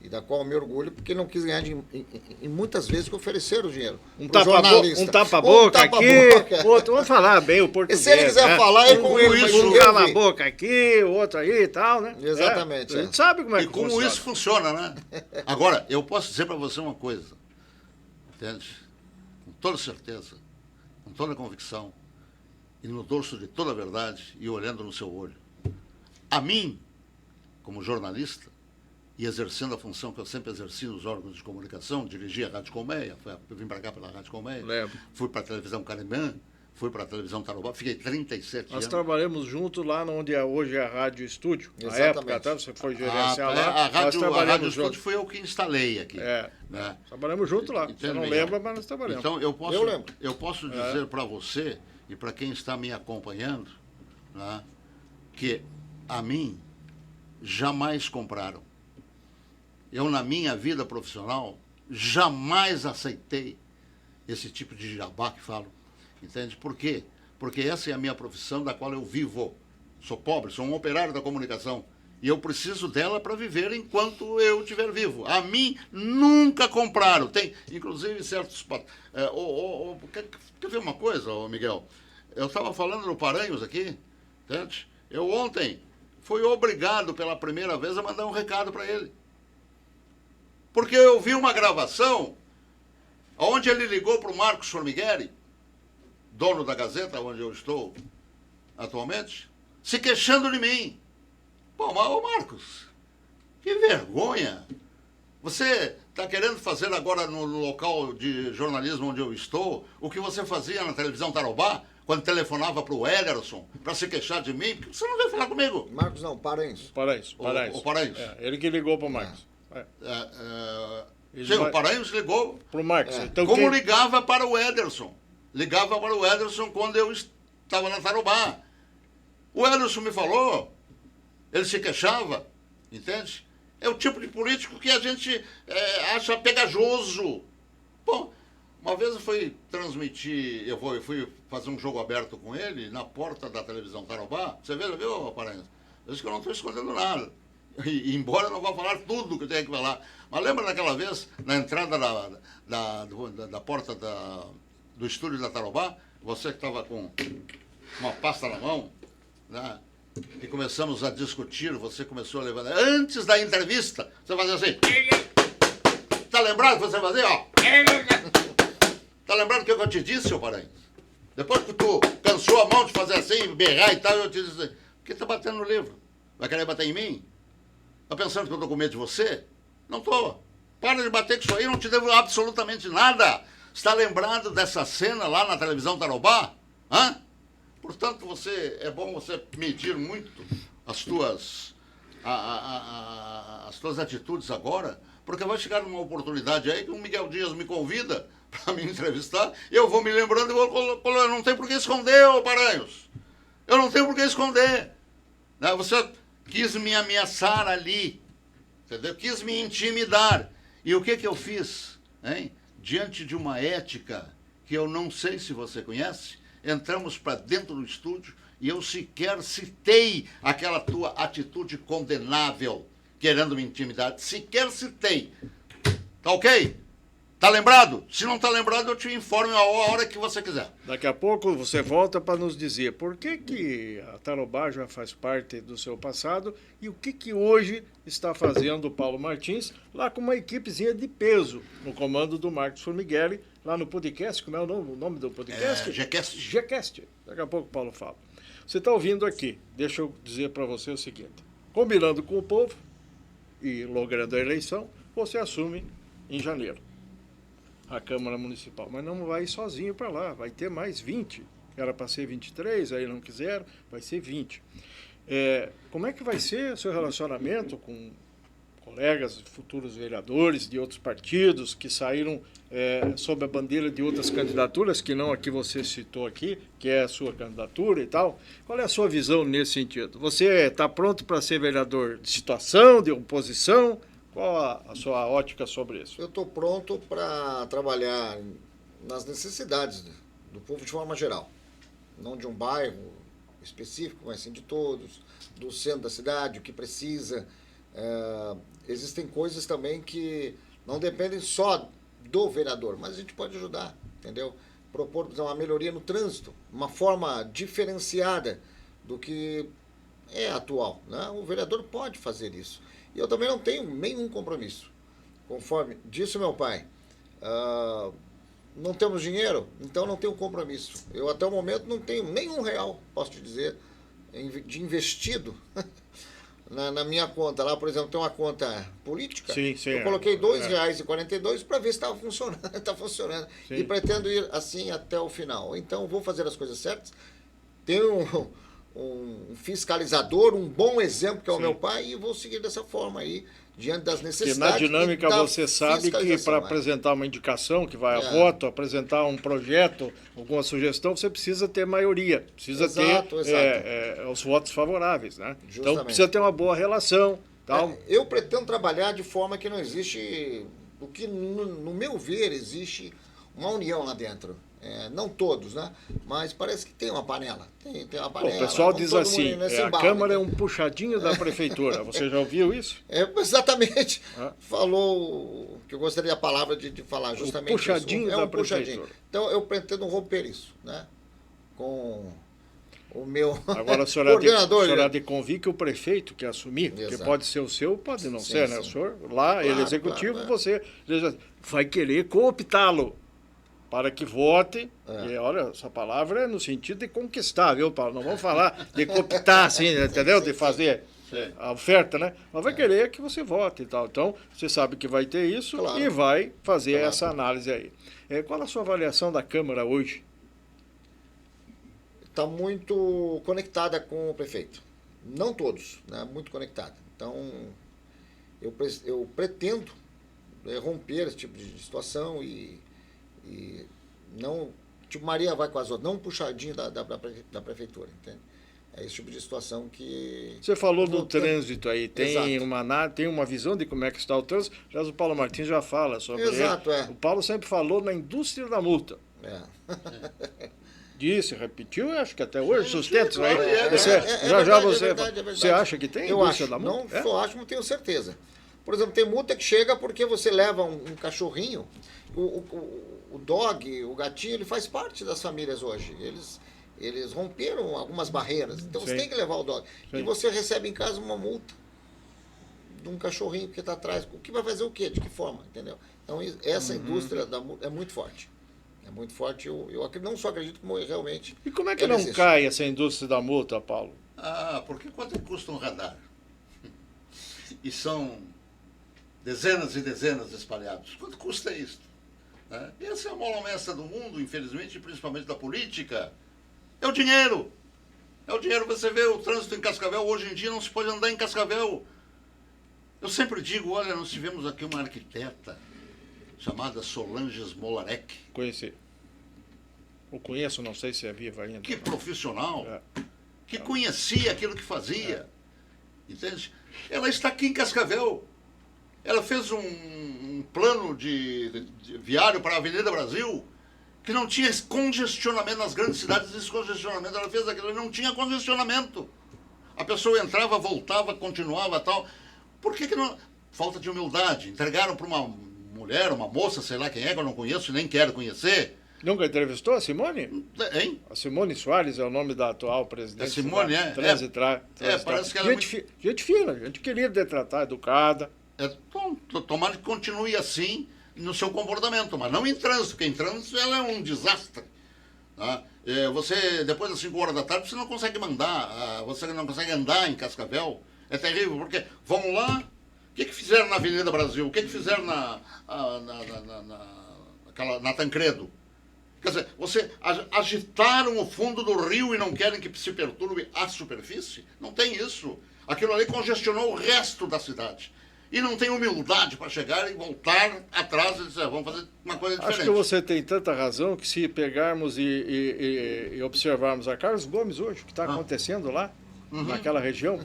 e da qual eu me orgulho, porque não quis ganhar e muitas vezes que ofereceram dinheiro. Um tapa-boca aqui, outro, vamos falar bem o português. E se ele quiser falar, é com ele. Um cala-boca aqui, o outro aí e tal, né? Exatamente. A gente sabe como é que como funciona. isso funciona, né? Agora, eu posso dizer para você uma coisa, entende? Com toda certeza, com toda convicção, e no dorso de toda a verdade, e olhando no seu olho. A mim, como jornalista, e exercendo a função que eu sempre exerci nos órgãos de comunicação, dirigi a Rádio Colmeia, vim para cá pela Rádio Colmeia, fui para a televisão Carimã, fui para a televisão Tarobá, fiquei 37 anos. Nós trabalhamos juntos lá onde hoje é a Rádio Estúdio. Na Exatamente. época, até você foi gerenciar lá. A Rádio juntos. Estúdio foi eu que instalei aqui. Né? Trabalhamos juntos lá. Você não lembra, mas nós trabalhamos. Então, Eu lembro. eu posso dizer para você e para quem está me acompanhando, né, que a mim jamais compraram. Eu, na minha vida profissional, jamais aceitei esse tipo de jabá que falo. Entende? Por quê? Porque essa é a minha profissão da qual eu vivo. Sou pobre, sou um operário da comunicação. E eu preciso dela para viver enquanto eu estiver vivo. A mim nunca compraram. Tem, inclusive, certos... Quer ver uma coisa, Miguel? Eu estava falando no Paranhos aqui, entende? Eu ontem fui obrigado pela primeira vez a mandar um recado para ele. Porque eu vi uma gravação onde ele ligou para o Marcos Formigueri, dono da Gazeta, onde eu estou atualmente, se queixando de mim. Pô, mas, ô Marcos, que vergonha. Você está querendo fazer agora no local de jornalismo onde eu estou o que você fazia na televisão Tarobá, quando telefonava para o Ederson para se queixar de mim? Porque você não veio falar comigo. Marcos não, Paranhos. Paranhos. O Paranhos. Ele que ligou para o Marcos. Sim, o Paranhos ligou. Para o Marcos. Então, como ligava para o Ederson. Ligava para o Ederson quando eu estava na Tarobá. O Ederson me falou, ele se queixava, entende? É o tipo de político que a gente acha pegajoso. Bom, uma vez eu fui transmitir, eu fui fazer um jogo aberto com ele na porta da televisão Tarobá. Você viu, Paranhos? Eu disse que eu não estou escondendo nada. E embora eu não vá falar tudo que eu tenho que falar. Mas lembra daquela vez, na entrada da porta do estúdio da Tarobá, você que estava com uma pasta na mão, né? E começamos a discutir, você começou a levantar. Antes da entrevista, você fazia assim. Tá lembrado que você fazia, ó? Tá lembrado o que eu te disse, seu Paranhos? Depois que tu cansou a mão de fazer assim, berrar e tal, eu te disse, por que tá batendo no livro? Vai querer bater em mim? Tá pensando que eu tô com medo de você? Não tô. Para de bater com isso aí, não te devo absolutamente nada. Está lembrado dessa cena lá na televisão Tarobá? Hã? Portanto, é bom você medir muito as tuas atitudes agora, porque vai chegar uma oportunidade aí que o Miguel Dias me convida para me entrevistar, eu vou me lembrando e vou eu não tenho por que esconder, ô Paranhos. Eu não tenho por que esconder. Você quis me ameaçar ali, entendeu? Quis me intimidar. E o que eu fiz? Hein? Diante de uma ética que eu não sei se você conhece, entramos para dentro do estúdio e eu sequer citei aquela tua atitude condenável, querendo me intimidar. Sequer citei. Tá ok? Tá lembrado? Se não tá lembrado, eu te informo a hora que você quiser. Daqui a pouco você volta para nos dizer por que a Tarobá já faz parte do seu passado e o que hoje está fazendo o Paulo Martins lá com uma equipezinha de peso no comando do Marcos Formigueli, lá no podcast. Como é o nome do podcast? Gcast. Gcast. Daqui a pouco o Paulo fala. Você está ouvindo aqui, deixa eu dizer para você o seguinte, combinando com o povo e logrando a eleição, você assume em janeiro a Câmara Municipal, mas não vai ir sozinho para lá, vai ter mais 20, era para ser 23, aí não quiseram, vai ser 20. Como é que vai ser o seu relacionamento com colegas, futuros vereadores de outros partidos que saíram sob a bandeira de outras candidaturas, que não a que você citou aqui, que é a sua candidatura e tal? Qual é a sua visão nesse sentido? Você está pronto para ser vereador de situação, de oposição? Qual a sua ótica sobre isso? Eu estou pronto para trabalhar nas necessidades do povo de forma geral. Não de um bairro específico, mas sim de todos, do centro da cidade, o que precisa. Existem coisas também que não dependem só do vereador, mas a gente pode ajudar, entendeu? Propor, por exemplo, uma melhoria no trânsito, uma forma diferenciada do que é atual, né? O vereador pode fazer isso. E eu também não tenho nenhum compromisso. Conforme disse meu pai, não temos dinheiro, então não tenho compromisso. Eu até o momento não tenho nenhum real, posso te dizer, de investido na minha conta. Lá, por exemplo, tem uma conta política. Sim, eu coloquei R$ 2,42 para ver se estava funcionando. Está funcionando. Sim. E pretendo ir assim até o final. Então, vou fazer as coisas certas. Tenho um fiscalizador, um bom exemplo, que é o meu pai, e vou seguir dessa forma aí, diante das necessidades. Porque na dinâmica você sabe que para apresentar uma indicação que vai a voto, apresentar um projeto, alguma sugestão, você precisa ter maioria, precisa ter os votos favoráveis, né? Justamente. Então precisa ter uma boa relação. Tal. Eu pretendo trabalhar de forma que não existe, o que no meu ver existe uma união lá dentro. Não todos, né? Mas parece que tem uma panela. Tem uma panela. O pessoal diz assim, a Câmara é um puxadinho da Prefeitura. Você já ouviu isso? Exatamente. Falou que eu gostaria da palavra de falar justamente o puxadinho isso. Da Prefeitura. Então eu pretendo romper isso, né? Com o meu Agora a senhora de convir que o prefeito que assumir, que pode ser o seu, pode não ser, né? O senhor, lá, ele executivo, você vai querer cooptá-lo para que vote, e olha, essa palavra é no sentido de conquistar, viu, Paulo? Não vamos falar de cooptar, assim, entendeu? De fazer a oferta, né? Mas vai querer que você vote e tal. Então, você sabe que vai ter isso e vai fazer essa análise aí. Qual a sua avaliação da Câmara hoje? Está muito conectada com o prefeito. Não todos, né? Muito conectada. Então, eu pretendo romper esse tipo de situação e não, tipo, Maria vai com as outras, não um puxadinho da prefeitura, entende? É esse tipo de situação que... Você falou do trânsito aí, tem uma visão de como é que está o trânsito, aliás, o Paulo Martins já fala sobre ele. O Paulo sempre falou na indústria da multa. Disse, repetiu, acho que até hoje sustenta isso aí. Você acha que tem indústria da multa? Não só acho, mas tenho certeza. Por exemplo, tem multa que chega porque você leva um cachorrinho, o dog, o gatinho, ele faz parte das famílias hoje. Eles romperam algumas barreiras, então você tem que levar o dog. E você recebe em casa uma multa de um cachorrinho que está atrás. O que vai fazer o quê? De que forma? Entendeu? Então, essa indústria da multa é muito forte. É muito forte. Eu não só acredito, como realmente... E como é que não cai essa indústria da multa, Paulo? Porque quanto custa um radar? E são dezenas e dezenas espalhados. Quanto custa isso? Essa é a mola mestra do mundo, infelizmente, principalmente da política. É o dinheiro. É o dinheiro. Você vê o trânsito em Cascavel, hoje em dia não se pode andar em Cascavel. Eu sempre digo, olha, nós tivemos aqui uma arquiteta chamada Solange Smolarek. Conheci. Eu conheço, não sei se é viva ainda. Que profissional. Que conhecia aquilo que fazia. Entende? Ela está aqui em Cascavel. Ela fez um plano de viário para a Avenida Brasil que não tinha congestionamento nas grandes cidades, descongestionamento. Ela fez aquilo e não tinha congestionamento. A pessoa entrava, voltava, continuava tal. Por que não? Falta de humildade. Entregaram para uma mulher, uma moça, sei lá quem é, que eu não conheço e nem quero conhecer. Nunca entrevistou a Simone? Hein? A Simone Soares é o nome da atual presidente. A Simone, da Transitar. parece que ela é gente fina, gente querida de tratar, educada. Tomara que continue assim no seu comportamento, mas não em trânsito, porque em trânsito ela é um desastre. Tá? Você, depois das 5 horas da tarde, você não consegue você não consegue andar em Cascavel. É terrível, porque vão lá, o que fizeram na Avenida Brasil? O que fizeram na Tancredo? Quer dizer, você agitaram o fundo do rio e não querem que se perturbe a superfície? Não tem isso. Aquilo ali congestionou o resto da cidade. E não tem humildade para chegar e voltar atrás e dizer, vamos fazer uma coisa diferente. Acho que você tem tanta razão que se pegarmos e observarmos a Carlos Gomes hoje, o que está acontecendo lá, naquela região,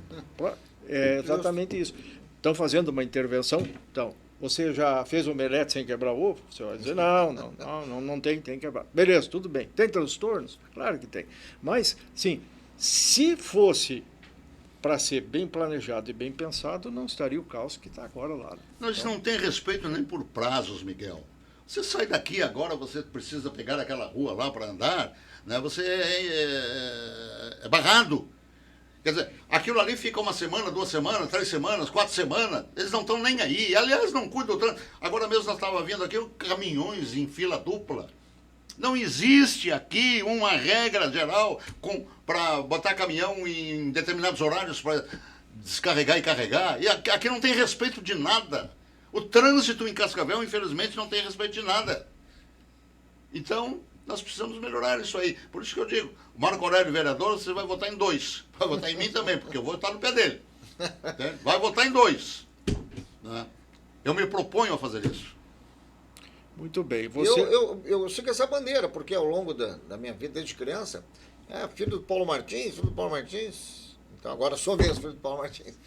é exatamente isso. Estão fazendo uma intervenção, então, você já fez um omelete sem quebrar o ovo? Você vai dizer, não tem que quebrar. Beleza, tudo bem. Tem transtornos? Claro que tem. Mas, sim, se fosse para ser bem planejado e bem pensado, não estaria o caos que está agora lá. Nós não tem respeito nem por prazos, Miguel. Você sai daqui agora, você precisa pegar aquela rua lá para andar, né? Você é barrado. Quer dizer, aquilo ali fica 1 semana, 2 semanas, 3 semanas, 4 semanas, eles não estão nem aí. Aliás, não cuidam do trânsito. Agora mesmo nós estávamos vendo aqui caminhões em fila dupla. Não existe aqui uma regra geral para botar caminhão em determinados horários para descarregar e carregar. E aqui não tem respeito de nada. O trânsito em Cascavel, infelizmente, não tem respeito de nada. Então, nós precisamos melhorar isso aí. Por isso que eu digo, o Marco Aurélio vereador, você vai votar em 2. Vai votar em mim também, porque eu vou votar no pé dele. Vai votar em 2. Né? Eu me proponho a fazer isso. Muito bem. Eu sigo essa bandeira, porque ao longo da minha vida, desde criança, filho do Paulo Martins, então agora sou mesmo filho do Paulo Martins.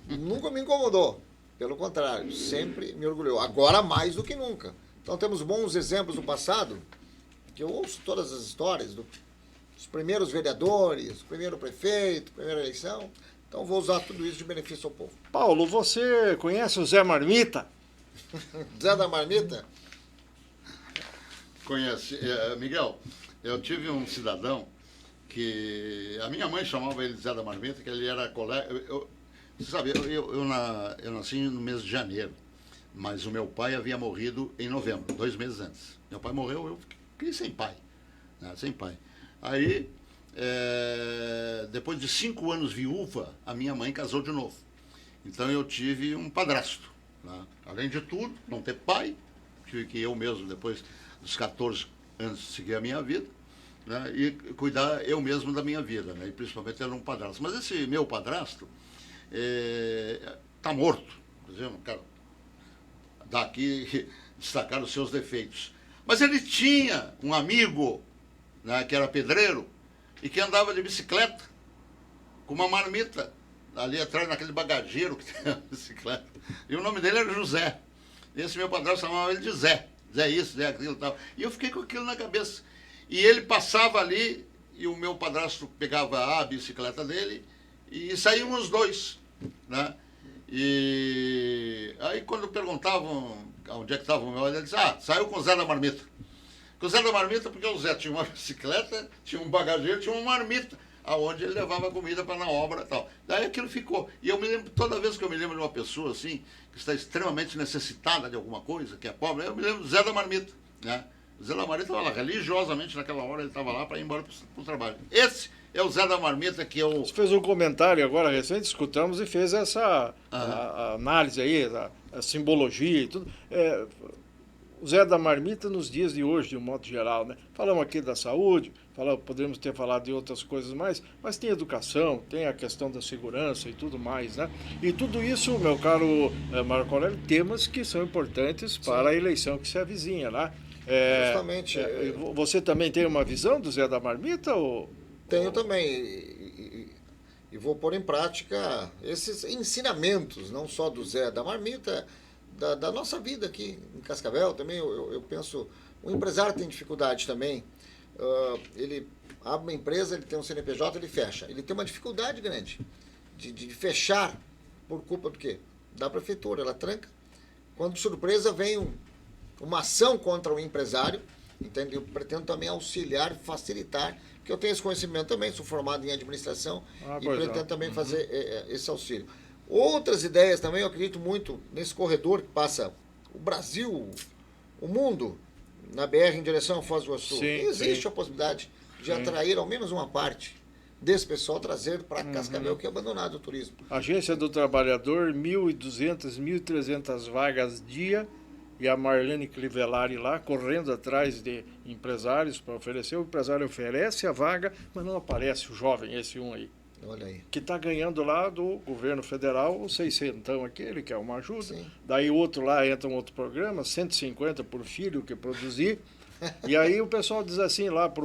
Nunca me incomodou. Pelo contrário, sempre me orgulhou. Agora mais do que nunca. Então temos bons exemplos do passado, que eu ouço todas as histórias dos primeiros vereadores, primeiro prefeito, primeira eleição. Então vou usar tudo isso de benefício ao povo. Paulo, você conhece o Zé Marmita? Zé da Marmita? Conhece. Miguel, eu tive um cidadão que a minha mãe chamava ele de Zé da Marmita, que ele era colega. Você sabe, eu nasci no mês de janeiro, mas o meu pai havia morrido em novembro, 2 meses antes. Meu pai morreu, eu fiquei sem pai. Né, sem pai. Aí, depois de 5 anos viúva, a minha mãe casou de novo. Então eu tive um padrasto. Né? Além de tudo, não ter pai, tive que eu mesmo, depois dos 14 anos, seguir a minha vida, né? E cuidar eu mesmo da minha vida, né? E principalmente era um padrasto. Mas esse meu padrasto está morto. Quer dizer, eu não quero dar aqui, destacar os seus defeitos. Mas ele tinha um amigo, né, que era pedreiro e que andava de bicicleta com uma marmita ali atrás, naquele bagageiro que tem a bicicleta. E o nome dele era José. E esse meu padrasto chamava ele de Zé. Zé isso, Zé aquilo e tal. E eu fiquei com aquilo na cabeça. E ele passava ali e o meu padrasto pegava a bicicleta dele e saíam os dois, né? E aí quando perguntavam onde é que estava o meu, ele disse, saiu com o Zé da Marmita. Com o Zé da Marmita porque o Zé tinha uma bicicleta, tinha um bagageiro, tinha uma marmita, aonde ele levava comida para na obra e tal. Daí aquilo ficou. E eu me lembro, toda vez que eu me lembro de uma pessoa assim, que está extremamente necessitada de alguma coisa, que é pobre, eu me lembro do Zé da Marmita, né? O Zé da Marmita estava lá, religiosamente naquela hora ele estava lá para ir embora para o trabalho. Esse é o Zé da Marmita que eu... Você fez um comentário agora recente, escutamos e fez essa a análise aí, a simbologia e tudo. O Zé da Marmita nos dias de hoje, de um modo geral, né? Falamos aqui da saúde, poderíamos ter falado de outras coisas mais, mas tem educação, tem a questão da segurança e tudo mais, né? E tudo isso, meu caro Marco Aurélio, temas que são importantes para a eleição que se avizinha, né? Justamente. Você também tem uma visão do Zé da Marmita? Tenho também. E vou pôr em prática esses ensinamentos, não só do Zé da Marmita, da nossa vida aqui em Cascavel também. Eu penso, o empresário tem dificuldade também. Ele abre uma empresa, ele tem um CNPJ, ele fecha. Ele tem uma dificuldade grande de fechar por culpa do quê? Da prefeitura, ela tranca. Quando de surpresa vem uma ação contra o empresário, entende? Eu pretendo também auxiliar, facilitar, porque eu tenho esse conhecimento também, sou formado em administração e pretendo também fazer esse auxílio. Outras ideias também, eu acredito muito nesse corredor que passa o Brasil, o mundo, na BR em direção ao Foz do Iguaçu. Existe a possibilidade de atrair ao menos uma parte desse pessoal, trazer para Cascavel, que é abandonado o turismo. Agência do Trabalhador, 1.200, 1.300 vagas dia, e a Marlene Clivelari lá, correndo atrás de empresários para oferecer. O empresário oferece a vaga, mas não aparece o jovem, esse um aí. Olha aí. Que está ganhando lá do governo federal o 600 aquele, que é uma ajuda. Sim. Daí outro lá entra um outro programa, 150 por filho que produzir. E aí o pessoal diz assim lá para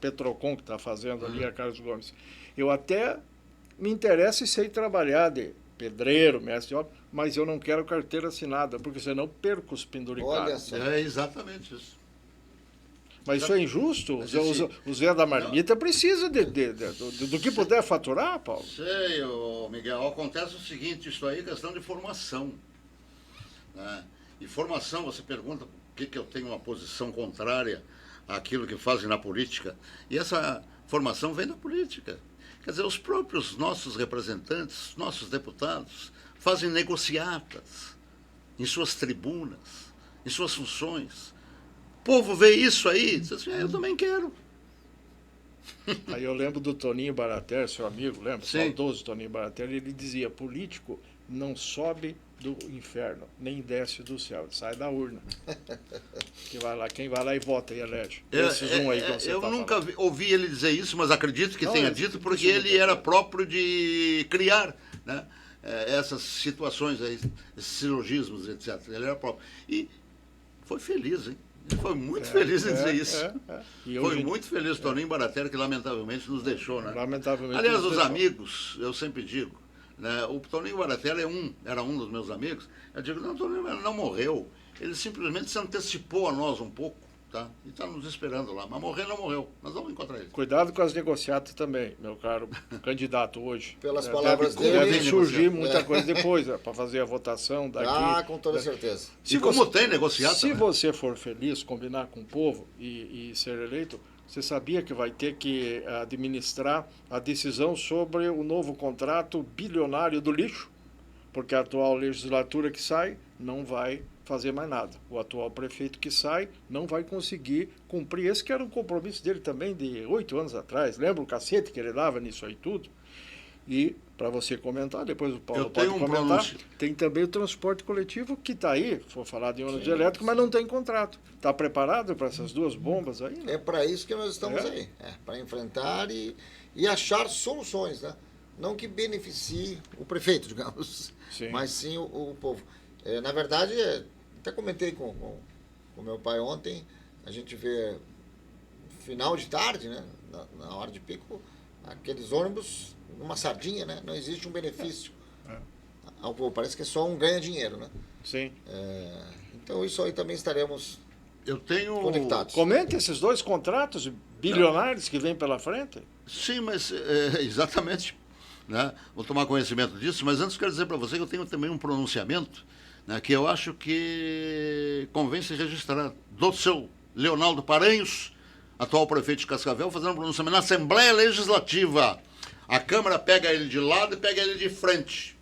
Petrocon, que está fazendo ali a Carlos Gomes: eu até me interesso em sei trabalhar de pedreiro, mestre de obra, mas eu não quero carteira assinada, porque senão perco os penduricados. Olha só. É exatamente isso. Mas isso é injusto? O Zé da Marmita precisa do que puder faturar, Paulo. Sei, Miguel. Acontece o seguinte, isso aí é questão de formação. Né? E formação, você pergunta por que eu tenho uma posição contrária àquilo que fazem na política. E essa formação vem da política. Quer dizer, os próprios nossos representantes, nossos deputados, fazem negociatas em suas tribunas, em suas funções. O povo vê isso aí, diz assim, eu também quero. Aí eu lembro do Toninho Barater, seu amigo, lembra? Sim. Saudoso Toninho Barater, ele dizia: político não sobe do inferno, nem desce do céu, ele sai da urna. Quem vai lá e vota e elege. Esses aí que você eu tá nunca falando. ouvi ele dizer isso, mas acredito que Não, tenha eu- dito, porque isso ele nunca era vi. próprio de criar, né, essas situações aí, esses silogismos, etc. Ele era próprio. E foi feliz, hein? Ele foi muito feliz em dizer isso. E Foi hoje, muito feliz, Toninho Barater, que lamentavelmente nos deixou, né? lamentavelmente, Aliás, nos os deixou. amigos, eu sempre digo, né, o Toninho Barater era um dos meus amigos. Eu digo, não, Toninho não morreu. Ele simplesmente se antecipou a nós um pouco, tá? E está nos esperando lá. Mas morrer não morreu. Nós vamos encontrar ele. Cuidado com as negociatas também, meu caro candidato hoje. Pelas palavras deve dele, surgir muita coisa depois, para fazer a votação daqui. com toda certeza. E como tem negociado, Se né? você for feliz, combinar com o povo e ser eleito, você sabia que vai ter que administrar a decisão sobre o novo contrato bilionário do lixo? Porque a atual legislatura que sai não vai fazer mais nada. O atual prefeito que sai não vai conseguir cumprir. Esse que era um compromisso dele também de 8 anos atrás. Lembra o cacete que ele dava nisso aí tudo? E, para você comentar, depois o Paulo Eu pode tenho um comentar, pronúncio. tem também o transporte coletivo que está aí, for falar de ônibus elétrico, mas não tem contrato. Está preparado para essas duas bombas aí? É para isso que nós estamos É? aí. Para enfrentar e achar soluções, né? Não que beneficie o prefeito, digamos, Sim. mas sim o povo. Na verdade, até comentei com meu pai ontem, a gente vê final de tarde, né? Na hora de pico, aqueles ônibus, uma sardinha, né? Não existe um benefício ao povo. Parece que é só um ganha-dinheiro, né? Sim. Então isso aí também estaremos Eu tenho... conectados. Comente esses dois contratos bilionários que vêm pela frente. Sim, mas exatamente. Né? Vou tomar conhecimento disso, mas antes quero dizer para você que eu tenho também um pronunciamento, né, que eu acho que convém se registrar, do seu Leonardo Paranhos, atual prefeito de Cascavel, fazendo um pronunciamento na Assembleia Legislativa. A Câmara pega ele de lado e pega ele de frente.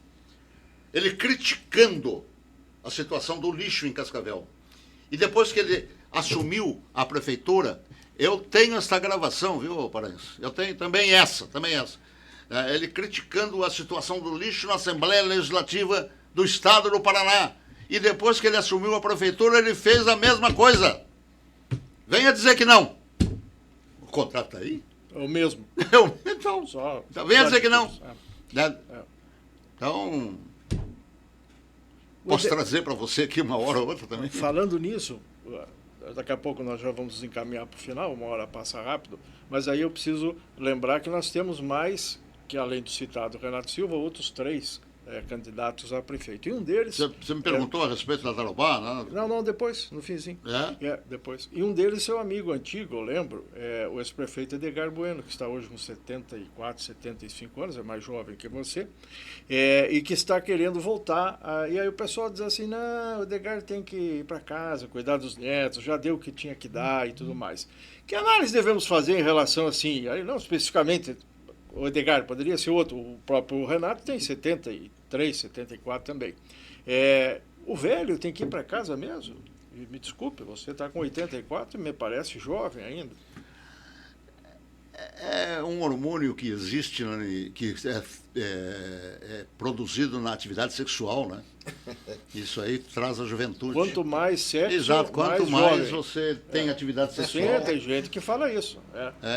Ele criticando a situação do lixo em Cascavel. E depois que ele assumiu a prefeitura, eu tenho essa gravação, viu, Paranhos? Eu tenho também essa. Ele criticando a situação do lixo na Assembleia Legislativa do Estado do Paraná. E depois que ele assumiu a prefeitura, ele fez a mesma coisa. Venha dizer que não. O contrato está aí? É o mesmo. Então, Só venha dizer que não. É. Né? Então, posso trazer para você aqui uma hora ou outra também? Falando nisso, daqui a pouco nós já vamos encaminhar para o final, uma hora passa rápido, mas aí eu preciso lembrar que nós temos mais, que além do citado Renato Silva, outros 3 candidatos a prefeito. E um deles... Você me perguntou a respeito da Tarobá, né? Não, depois, no finzinho. Depois. E um deles, seu amigo antigo, eu lembro, o ex-prefeito Edgar Bueno, que está hoje com 74, 75 anos, é mais jovem que você, e que está querendo voltar. E aí o pessoal diz assim, não, o Edgar tem que ir para casa, cuidar dos netos, já deu o que tinha que dar e tudo mais. Que análise devemos fazer em relação assim, aí não especificamente o Edgar, poderia ser outro, o próprio Renato tem 73, 74 também. O velho tem que ir para casa mesmo? E me desculpe, você está com 84 e me parece jovem ainda. É um hormônio que existe, né, que é produzido na atividade sexual, né? Isso aí traz a juventude. Quanto mais sexo, exato, quanto mais jovem. você tem atividade sexual. Sim, tem gente que fala isso.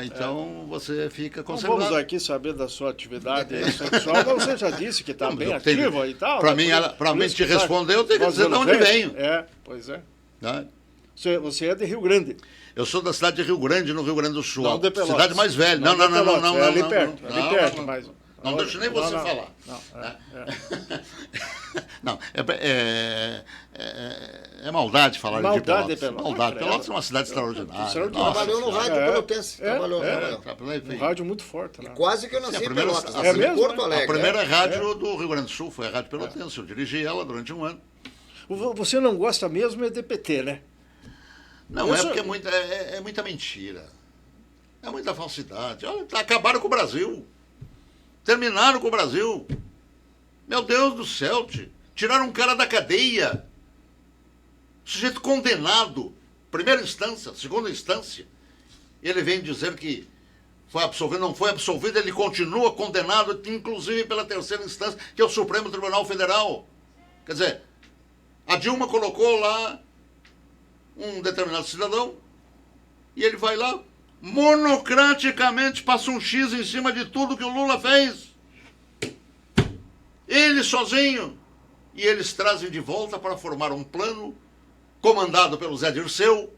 Então você fica Não conservado. vamos aqui saber da sua atividade sexual, mas você já disse que está bem ativa e tal. Para mim te responder, eu tenho que dizer de onde venho. Pois é. Né? Você é de Rio Grande. Eu sou da cidade de Rio Grande, no Rio Grande do Sul. Não de Pelotas. Cidade mais velha. Não. É ali perto, mas... Não deixa nem você falar. Não, é maldade falar de Pelotas. Maldade. Pelotas é uma cidade extraordinária. Trabalhou no rádio pelotense. Trabalhou. Um rádio muito forte. Né? Quase que eu nasci em Pelotas. Mesmo, Porto Alegre. A primeira rádio do Rio Grande do Sul foi a Rádio Pelotense. Eu dirigi ela durante um ano. Você não gosta mesmo de PT, né? Não, porque é muita mentira. É muita falsidade. Olha, acabaram com o Brasil. Terminaram com o Brasil. Meu Deus do céu, tiraram um cara da cadeia. Sujeito condenado. Primeira instância, segunda instância. Ele vem dizer que foi absolvido, não foi absolvido, ele continua condenado, inclusive pela terceira instância, que é o Supremo Tribunal Federal. Quer dizer, a Dilma colocou lá um determinado cidadão e ele vai lá, monocraticamente passa um X em cima de tudo que o Lula fez. Ele sozinho. E eles trazem de volta para formar um plano comandado pelo Zé Dirceu,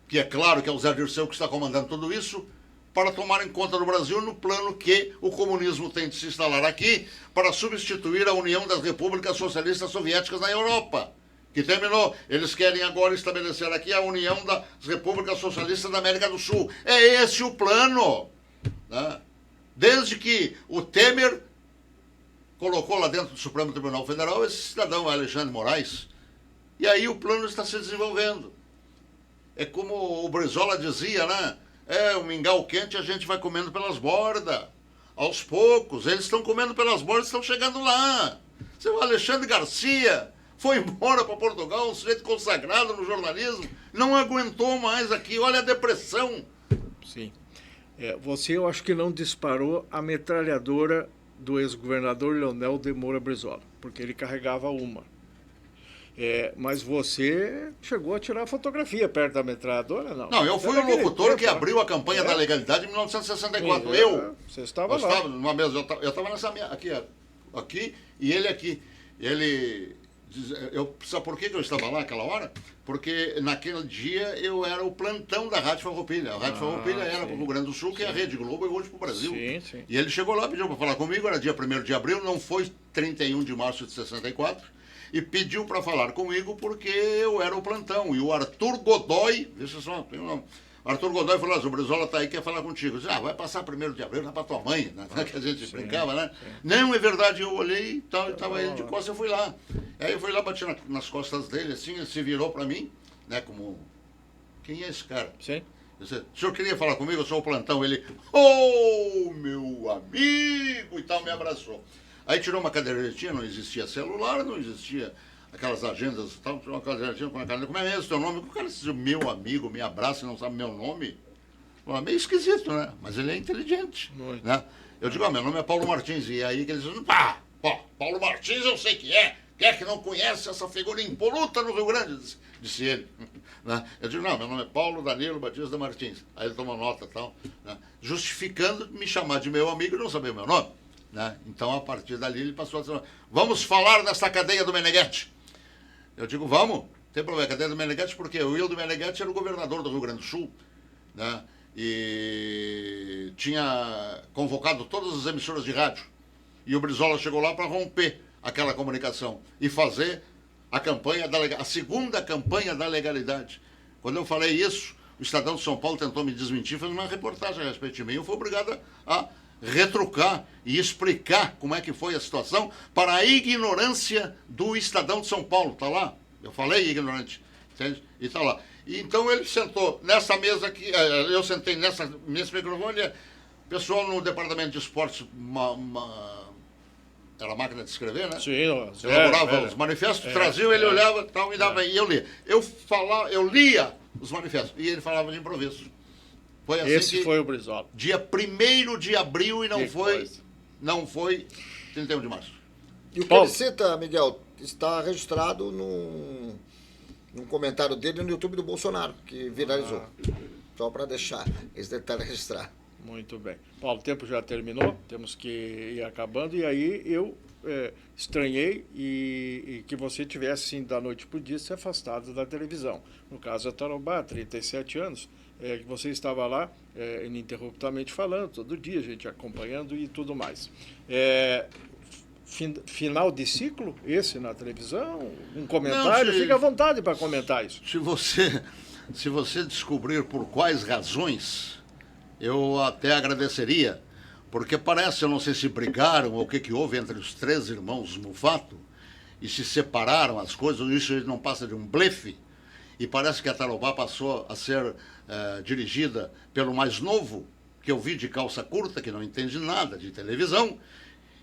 que é claro que é o Zé Dirceu que está comandando tudo isso, para tomarem conta do Brasil no plano que o comunismo tem de se instalar aqui para substituir a União das Repúblicas Socialistas Soviéticas na Europa, que terminou. Eles querem agora estabelecer aqui a União das Repúblicas Socialistas da América do Sul. É esse o plano. Né? Desde que o Temer colocou lá dentro do Supremo Tribunal Federal esse cidadão, Alexandre Moraes. E aí o plano está se desenvolvendo. É como o Brizola dizia, né? O mingau quente a gente vai comendo pelas bordas. Aos poucos. Eles estão comendo pelas bordas e estão chegando lá. Seu Alexandre Garcia foi embora para Portugal, um sujeito consagrado no jornalismo, não aguentou mais aqui. Olha a depressão. Sim. Você, eu acho que não disparou a metralhadora do ex-governador Leonel de Moura Brizola, porque ele carregava uma. Mas você chegou a tirar fotografia perto da metralhadora, não? Não, eu fui o locutor que abriu a campanha da legalidade em 1964. Você estava lá. Estava numa mesa, eu estava nessa minha, aqui, e ele aqui. Sabe por que eu estava lá naquela hora? Porque naquele dia eu era o plantão da Rádio Farroupilha. A Rádio Farroupilha era para o Rio Grande do Sul, que é a Rede Globo, e hoje para o Brasil. Sim. E ele chegou lá, pediu para falar comigo, era dia 1º de abril, não foi 31 de março de 64, e pediu para falar comigo porque eu era o plantão. E o Arthur Godoy, deixa só, tem um nome. Arthur Godoy falou, o Brizola está aí, quer falar contigo. Eu disse, vai passar 1º de abril, dá para tua mãe, né? Que a gente brincava, né? Sim. Não, é verdade, eu olhei, estava ele de costas, eu fui lá. Aí eu fui lá, bati nas costas dele, assim, ele se virou para mim, né, como, quem é esse cara? Sim. Eu disse, o senhor queria falar comigo? Eu sou o plantão. Ele, meu amigo, e tal, me abraçou. Aí tirou uma cadernetinha, não existia celular, não existia aquelas agendas, tal, tirou uma cadernetinha com uma caneta, como é esse teu nome? O cara disse, meu amigo, me abraça e não sabe meu nome. Pô, meio esquisito, né? Mas ele é inteligente. Né? Eu digo, meu nome é Paulo Martins. E aí que eles dizem, Paulo Martins eu sei que é. Quem é que não conhece essa figura impoluta no Rio Grande? Disse ele. Né? Eu digo, não, meu nome é Paulo Danilo Batista Martins. Aí ele tomou nota e tal, né? Justificando me chamar de meu amigo e não saber o meu nome. Né? Então, a partir dali, ele passou a dizer, vamos falar dessa cadeia do Meneghetti. Eu digo, vamos, tem problema, cadeia do Meneghetti, porque o Hildo Meneghetti era o governador do Rio Grande do Sul, né? E tinha convocado todas as emissoras de rádio E o Brizola chegou lá para romper aquela comunicação e fazer a campanha a segunda campanha da legalidade. Quando eu falei isso, o Estadão de São Paulo tentou me desmentir, fez uma reportagem a respeito de mim. Eu fui obrigado a retrucar e explicar como é que foi a situação para a ignorância do Estadão de São Paulo. Está lá? Eu falei ignorante. Entende? E está lá. E então ele sentou nessa mesa aqui, eu sentei nesse microfone, o pessoal no departamento de esportes, era a máquina de escrever, né? Sim, elaborava os manifestos, trazia, ele olhava, tal, me dava, e eu lia. Eu lia os manifestos, e ele falava de improviso. Foi assim. Esse foi o Brizola. Dia 1º de abril e não foi 31 de março. E o que ele cita, Miguel, está registrado num comentário dele no YouTube do Bolsonaro, que viralizou. Só para deixar esse detalhe registrado. Muito bem. Paulo, o tempo já terminou, temos que ir acabando, e aí eu estranhei e que você tivesse, sim, da noite para o dia, se afastado da televisão. No caso, a Tarobá, 37 anos, que você estava lá ininterruptamente falando, todo dia, a gente acompanhando e tudo mais. Final de ciclo, esse na televisão? Um comentário? Fique à vontade para comentar isso. Se você descobrir por quais razões, eu até agradeceria, porque parece, eu não sei se brigaram ou o que houve entre os 3 irmãos Mufato e se separaram as coisas, isso não passa de um blefe, e parece que a Tarobá passou a ser dirigida pelo mais novo, que eu vi de calça curta, que não entende nada de televisão,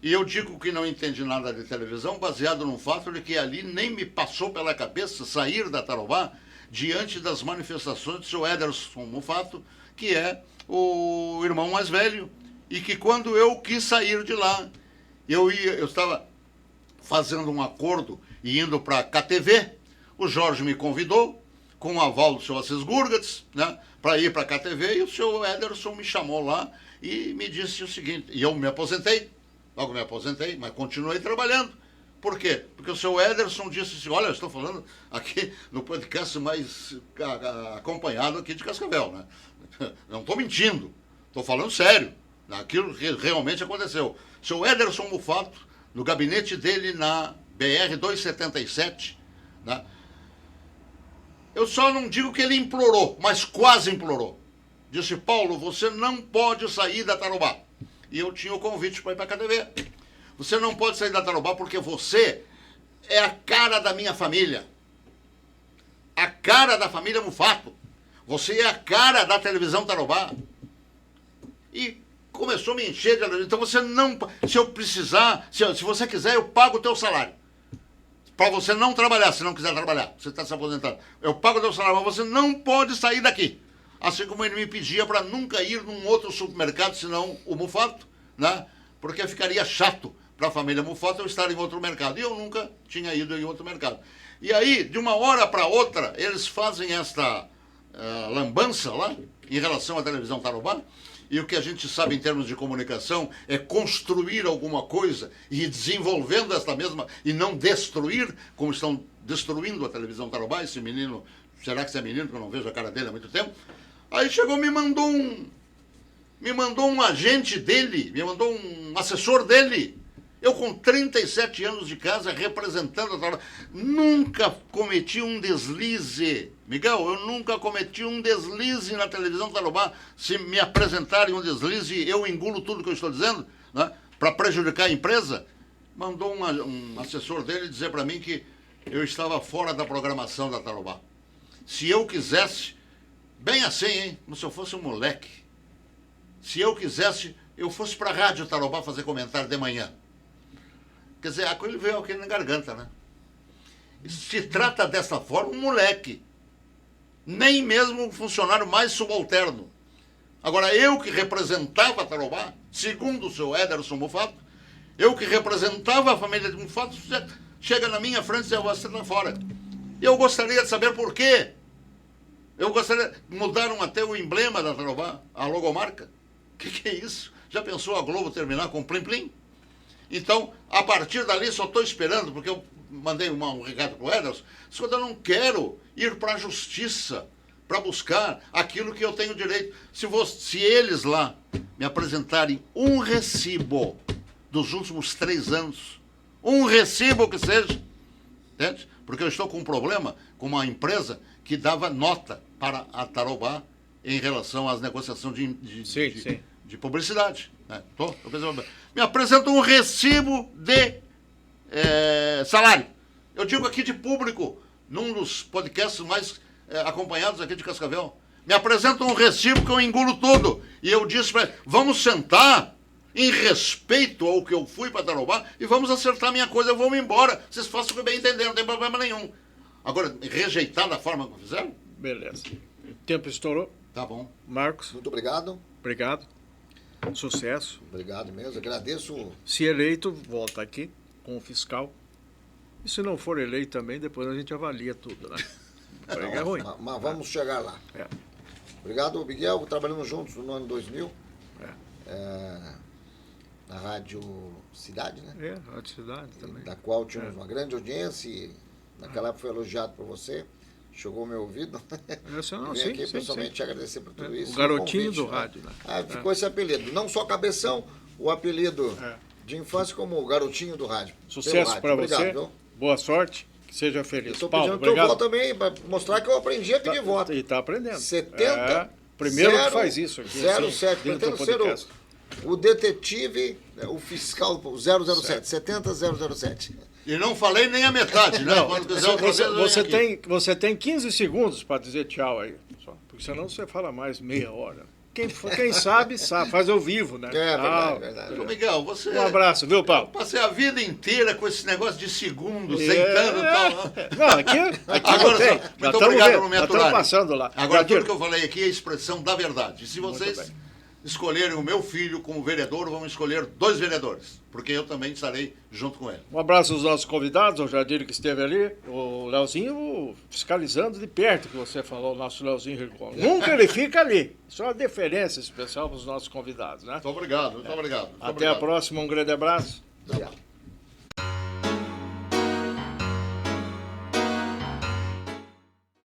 e eu digo que não entende nada de televisão baseado no fato de que ali nem me passou pela cabeça sair da Tarobá diante das manifestações do seu Ederson Mufato, que é o irmão mais velho, e que quando eu quis sair de lá, eu estava fazendo um acordo e indo para a KTV, o Jorge me convidou, com o aval do seu Assis Gurgatz, né, para ir para a KTV, e o seu Ederson me chamou lá e me disse o seguinte, e eu me aposentei, logo me aposentei, mas continuei trabalhando. Por quê? Porque o seu Ederson disse assim, olha, eu estou falando aqui no podcast mais acompanhado aqui de Cascavel, né? Não estou mentindo, estou falando sério, aquilo que realmente aconteceu. O seu Ederson Mufato, no gabinete dele na BR-277, né? Eu só não digo que ele implorou, mas quase implorou. Disse, Paulo, você não pode sair da Tarobá. E eu tinha o convite para ir para a KTV. Você não pode sair da Tarobá porque você é a cara da minha família. A cara da família Mufato. Você é a cara da televisão Tarobá. E começou a me encher de... Então você não... Se eu precisar, se você quiser, eu pago o teu salário. Para você não trabalhar, se não quiser trabalhar. Você está se aposentando. Eu pago o teu salário, mas você não pode sair daqui. Assim como ele me pedia para nunca ir num outro supermercado, senão o Mufato, né? Porque ficaria chato para a família Mufato eu estar em outro mercado. E eu nunca tinha ido em outro mercado. E aí, de uma hora para outra, eles fazem esta lambança lá, em relação à televisão Tarobá. E o que a gente sabe em termos de comunicação é construir alguma coisa e ir desenvolvendo esta mesma, e não destruir, como estão destruindo a televisão Tarobá. Esse menino, será que esse é menino, que eu não vejo a cara dele há muito tempo? Aí chegou, me mandou um agente dele, me mandou um assessor dele. Eu com 37 anos de casa, representando a Tarobá, nunca cometi um deslize. Miguel, eu nunca cometi um deslize na televisão Tarobá. Se me apresentarem um deslize, eu engulo tudo que eu estou dizendo, né, para prejudicar a empresa. Mandou um assessor dele dizer para mim que eu estava fora da programação da Tarobá. Se eu quisesse, bem assim, hein, como se eu fosse um moleque. Se eu quisesse, eu fosse para a Rádio Tarobá fazer comentário de manhã. Quer dizer, aquilo veio aqui na garganta, né? Se trata dessa forma, um moleque. Nem mesmo um funcionário mais subalterno. Agora, eu que representava a Tarobá, segundo o seu Ederson Mufato, eu que representava a família de Mufato, chega na minha frente e diz, você está fora. E eu gostaria de saber por quê. Eu gostaria... Mudaram até o emblema da Tarobá, a logomarca. O que é isso? Já pensou a Globo terminar com Plim Plim? Então, a partir dali, só estou esperando, porque eu mandei um recado para o Ederson, eu não quero ir para a justiça para buscar aquilo que eu tenho direito. Se eles lá me apresentarem um recibo dos últimos 3 anos. Um recibo que seja. Entende? Porque eu estou com um problema com uma empresa que dava nota para a Tarobá em relação às negociações de publicidade. Né? Me apresenta um recibo de salário. Eu digo aqui de público, num dos podcasts mais acompanhados aqui de Cascavel. Me apresenta um recibo que eu engulo tudo. E eu disse para ele, vamos sentar em respeito ao que eu fui para Tarobá e vamos acertar a minha coisa, eu vou me embora. Vocês façam o que bem entender, não tem problema nenhum. Agora, rejeitar da forma que fizeram? Beleza. O tempo estourou. Tá bom. Marcos. Muito obrigado. Obrigado. Sucesso. Obrigado mesmo. Agradeço. Se eleito, volta aqui com o fiscal. E se não for eleito também, depois a gente avalia tudo, né? É ruim. Mas vamos chegar lá. É. Obrigado, Miguel. Trabalhamos juntos no ano 2000. É. Na Rádio Cidade, né? É, Rádio Cidade também. Da qual tínhamos uma grande audiência e naquela época foi elogiado por você. Chegou ao meu ouvido. Não, Vim sim, aqui sim, pessoalmente sim. te agradecer por tudo isso. O garotinho convite, do rádio, né? Ficou esse apelido. Não só Cabeção, o apelido de infância como o garotinho do rádio. Sucesso para você. Obrigado, viu? Boa sorte. Que seja feliz. Estou Paulo, pedindo teu obrigado. voto também, para mostrar que eu aprendi a pedir voto. E está aprendendo. 70. Primeiro que faz isso aqui. 07. Dentro do Pretendo ser podcast. o detetive, o fiscal, o 007. 70007. E não falei nem a metade, né? Não, Quando quiser outra vez, eu venho aqui. você tem 15 segundos para dizer tchau aí. Só, porque senão você fala mais meia hora. Quem sabe, faz ao vivo, né? Verdade. Ô, Miguel, você... Um abraço, viu, Paulo? Eu passei a vida inteira com esse negócio de segundos, sentando e tal. Não, aqui Agora, não tem. muito obrigado por me Já aturar. estamos passando lá. Agora, tudo Gadir, que eu falei aqui é a expressão da verdade. E se vocês escolherem o meu filho como vereador, vão escolher 2 vereadores, porque eu também estarei junto com ele. um abraço aos nossos convidados, ao Jardim que esteve ali, o Leozinho fiscalizando de perto que você falou, o nosso Leozinho Rigon. Nunca ele fica ali. Só uma deferência especial para os nossos convidados, né? Muito obrigado, muito obrigado. Até a próxima, um grande abraço. Obrigado.